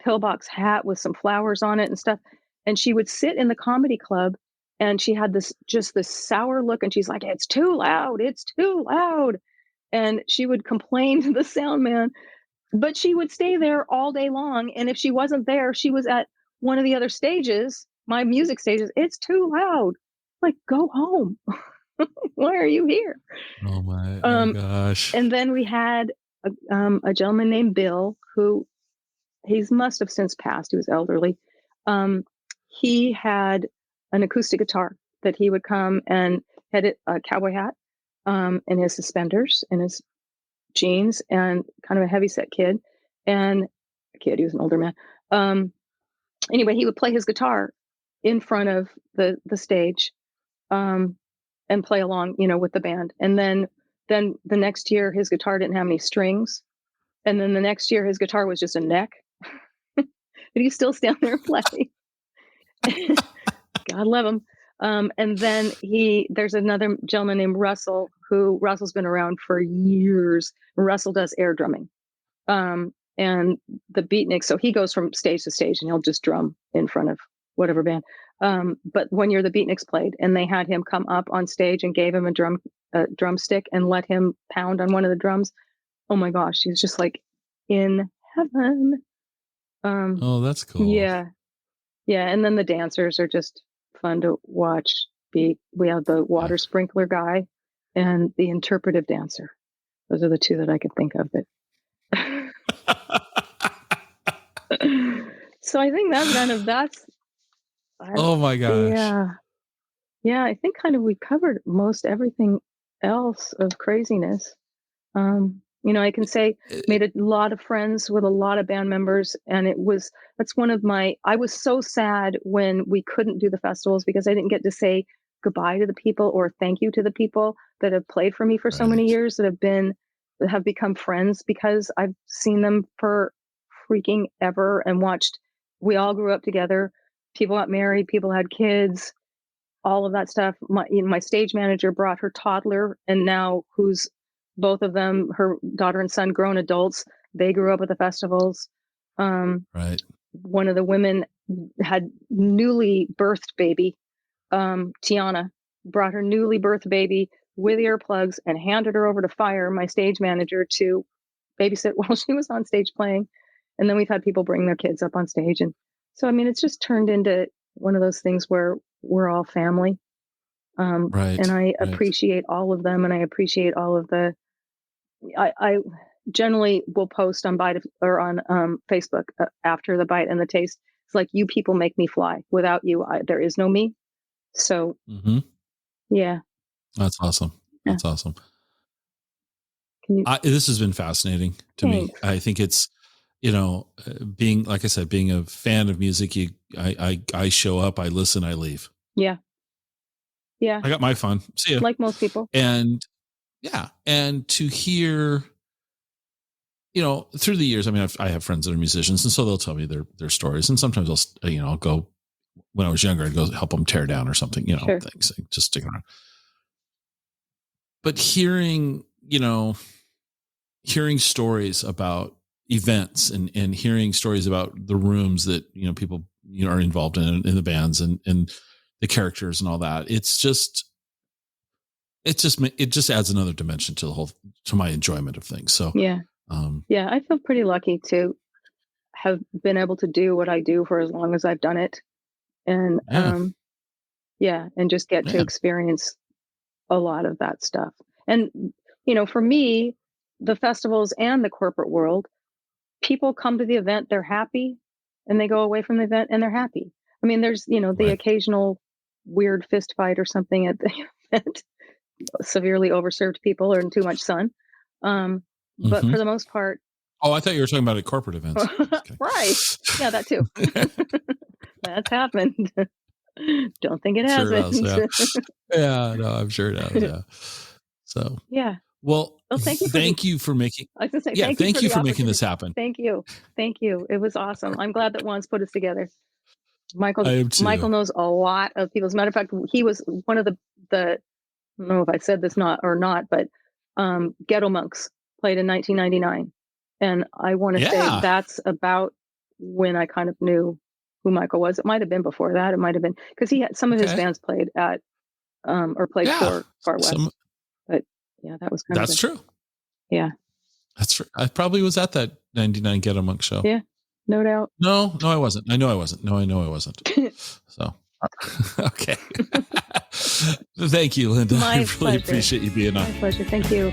Speaker 3: pillbox hat with some flowers on it and stuff. And she would sit in the comedy club, and she had this sour look, and she's like, it's too loud. It's too loud. And she would complain to the sound man, but she would stay there all day long. And if she wasn't there, she was at one of the other stages, my music stages. It's too loud. Like, go home. Why are you here?
Speaker 1: Oh my gosh.
Speaker 3: And then we had a gentleman named Bill who he must have since passed. He was elderly. He had an acoustic guitar that he would come and had a cowboy hat and his suspenders and his jeans and kind of a heavyset kid. And he was an older man. Anyway, he would play his guitar in front of the stage and play along, with the band. And then the next year, his guitar didn't have any strings. And then the next year, his guitar was just a neck. But he still stand there and play. God love him. And then there's another gentleman named Russell, Russell's been around for years. Russell does air drumming. And the beatnik, so he goes from stage to stage and he'll just drum in front of whatever band. But one year the beatniks played and they had him come up on stage and gave him a drumstick and let him pound on one of the drums. Oh my gosh, he was just like in heaven.
Speaker 1: Oh, that's cool.
Speaker 3: Yeah. And then the dancers are just fun to watch. We have the water sprinkler guy and the interpretive dancer. Those are the two that I could think of. So I think that's.
Speaker 1: Oh my gosh.
Speaker 3: Yeah. I think kind of we covered most everything else of craziness. I can say made a lot of friends with a lot of band members, and that's one of I was so sad when we couldn't do the festivals because I didn't get to say goodbye to the people or thank you to the people that have played for me for so many years that have become friends because I've seen them for freaking ever and watched. We all grew up together. People got married, people had kids, all of that stuff. My stage manager brought her toddler, and now who's both of them, her daughter and son, grown adults. They grew up at the festivals.
Speaker 1: Right.
Speaker 3: One of the women had newly birthed baby. Tiana brought her newly birthed baby with earplugs and handed her over to Fire, my stage manager, to babysit while she was on stage playing. And then we've had people bring their kids up on stage. And so, it's just turned into one of those things where we're all family.
Speaker 1: Right.
Speaker 3: And I appreciate all of them. And I appreciate all of I generally will post on Bite or on Facebook after the Bite and the Taste. It's like, you people make me fly. Without you, there is no me. So, yeah.
Speaker 1: That's awesome.
Speaker 3: Yeah.
Speaker 1: That's awesome. This has been fascinating to me. I think it's, being, like I said, being a fan of music, I show up, I listen, I leave.
Speaker 3: Yeah. Yeah.
Speaker 1: I got my fun. See ya.
Speaker 3: Like most people.
Speaker 1: And yeah. And to hear, through the years, I have friends that are musicians, and so they'll tell me their stories. And sometimes I'll go, when I was younger, I'd go help them tear down or something,
Speaker 3: sure.
Speaker 1: things, just stick around. But hearing stories about events and hearing stories about the rooms that, people, are involved in the bands and the characters and all that. It just adds another dimension to my enjoyment of things. So,
Speaker 3: yeah. I feel pretty lucky to have been able to do what I do for as long as I've done it. And, and just get to experience a lot of that stuff. And, for me, the festivals and the corporate world, people come to the event, they're happy, and they go away from the event and they're happy. There's, the occasional weird fist fight or something at the event, severely overserved people or too much sun. But for the most part.
Speaker 1: Oh, I thought you were talking about at corporate events.
Speaker 3: Right. Yeah, that too. That's happened. Don't think it
Speaker 1: sure
Speaker 3: hasn't.
Speaker 1: Does, yeah, no, I'm sure it has. Yeah. So,
Speaker 3: yeah.
Speaker 1: Well,
Speaker 3: thank
Speaker 1: you for making.
Speaker 3: I was going to say,
Speaker 1: Yeah, thank you for making this happen.
Speaker 3: Thank you. It was awesome. I'm glad that Juan's put us together. Michael knows a lot of people. As a matter of fact, he was one of the I don't know if I said this or not, but Ghetto Monks played in 1999. And I want to say that's about when I kind of knew who Michael was. It might have been before that. It might have been because he had some of his bands played at or played for Far West. But yeah, that was
Speaker 1: that's true.
Speaker 3: Yeah, that's
Speaker 1: true. I probably was at that 99 Ghetto Monk show.
Speaker 3: Yeah, no doubt.
Speaker 1: No, I wasn't. I know I wasn't. No, I know I wasn't. So, okay. Thank you, Linda. I really appreciate you being on.
Speaker 3: My pleasure. Thank you.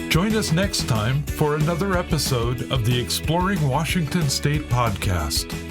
Speaker 2: Join us next time for another episode of the Exploring Washington State podcast.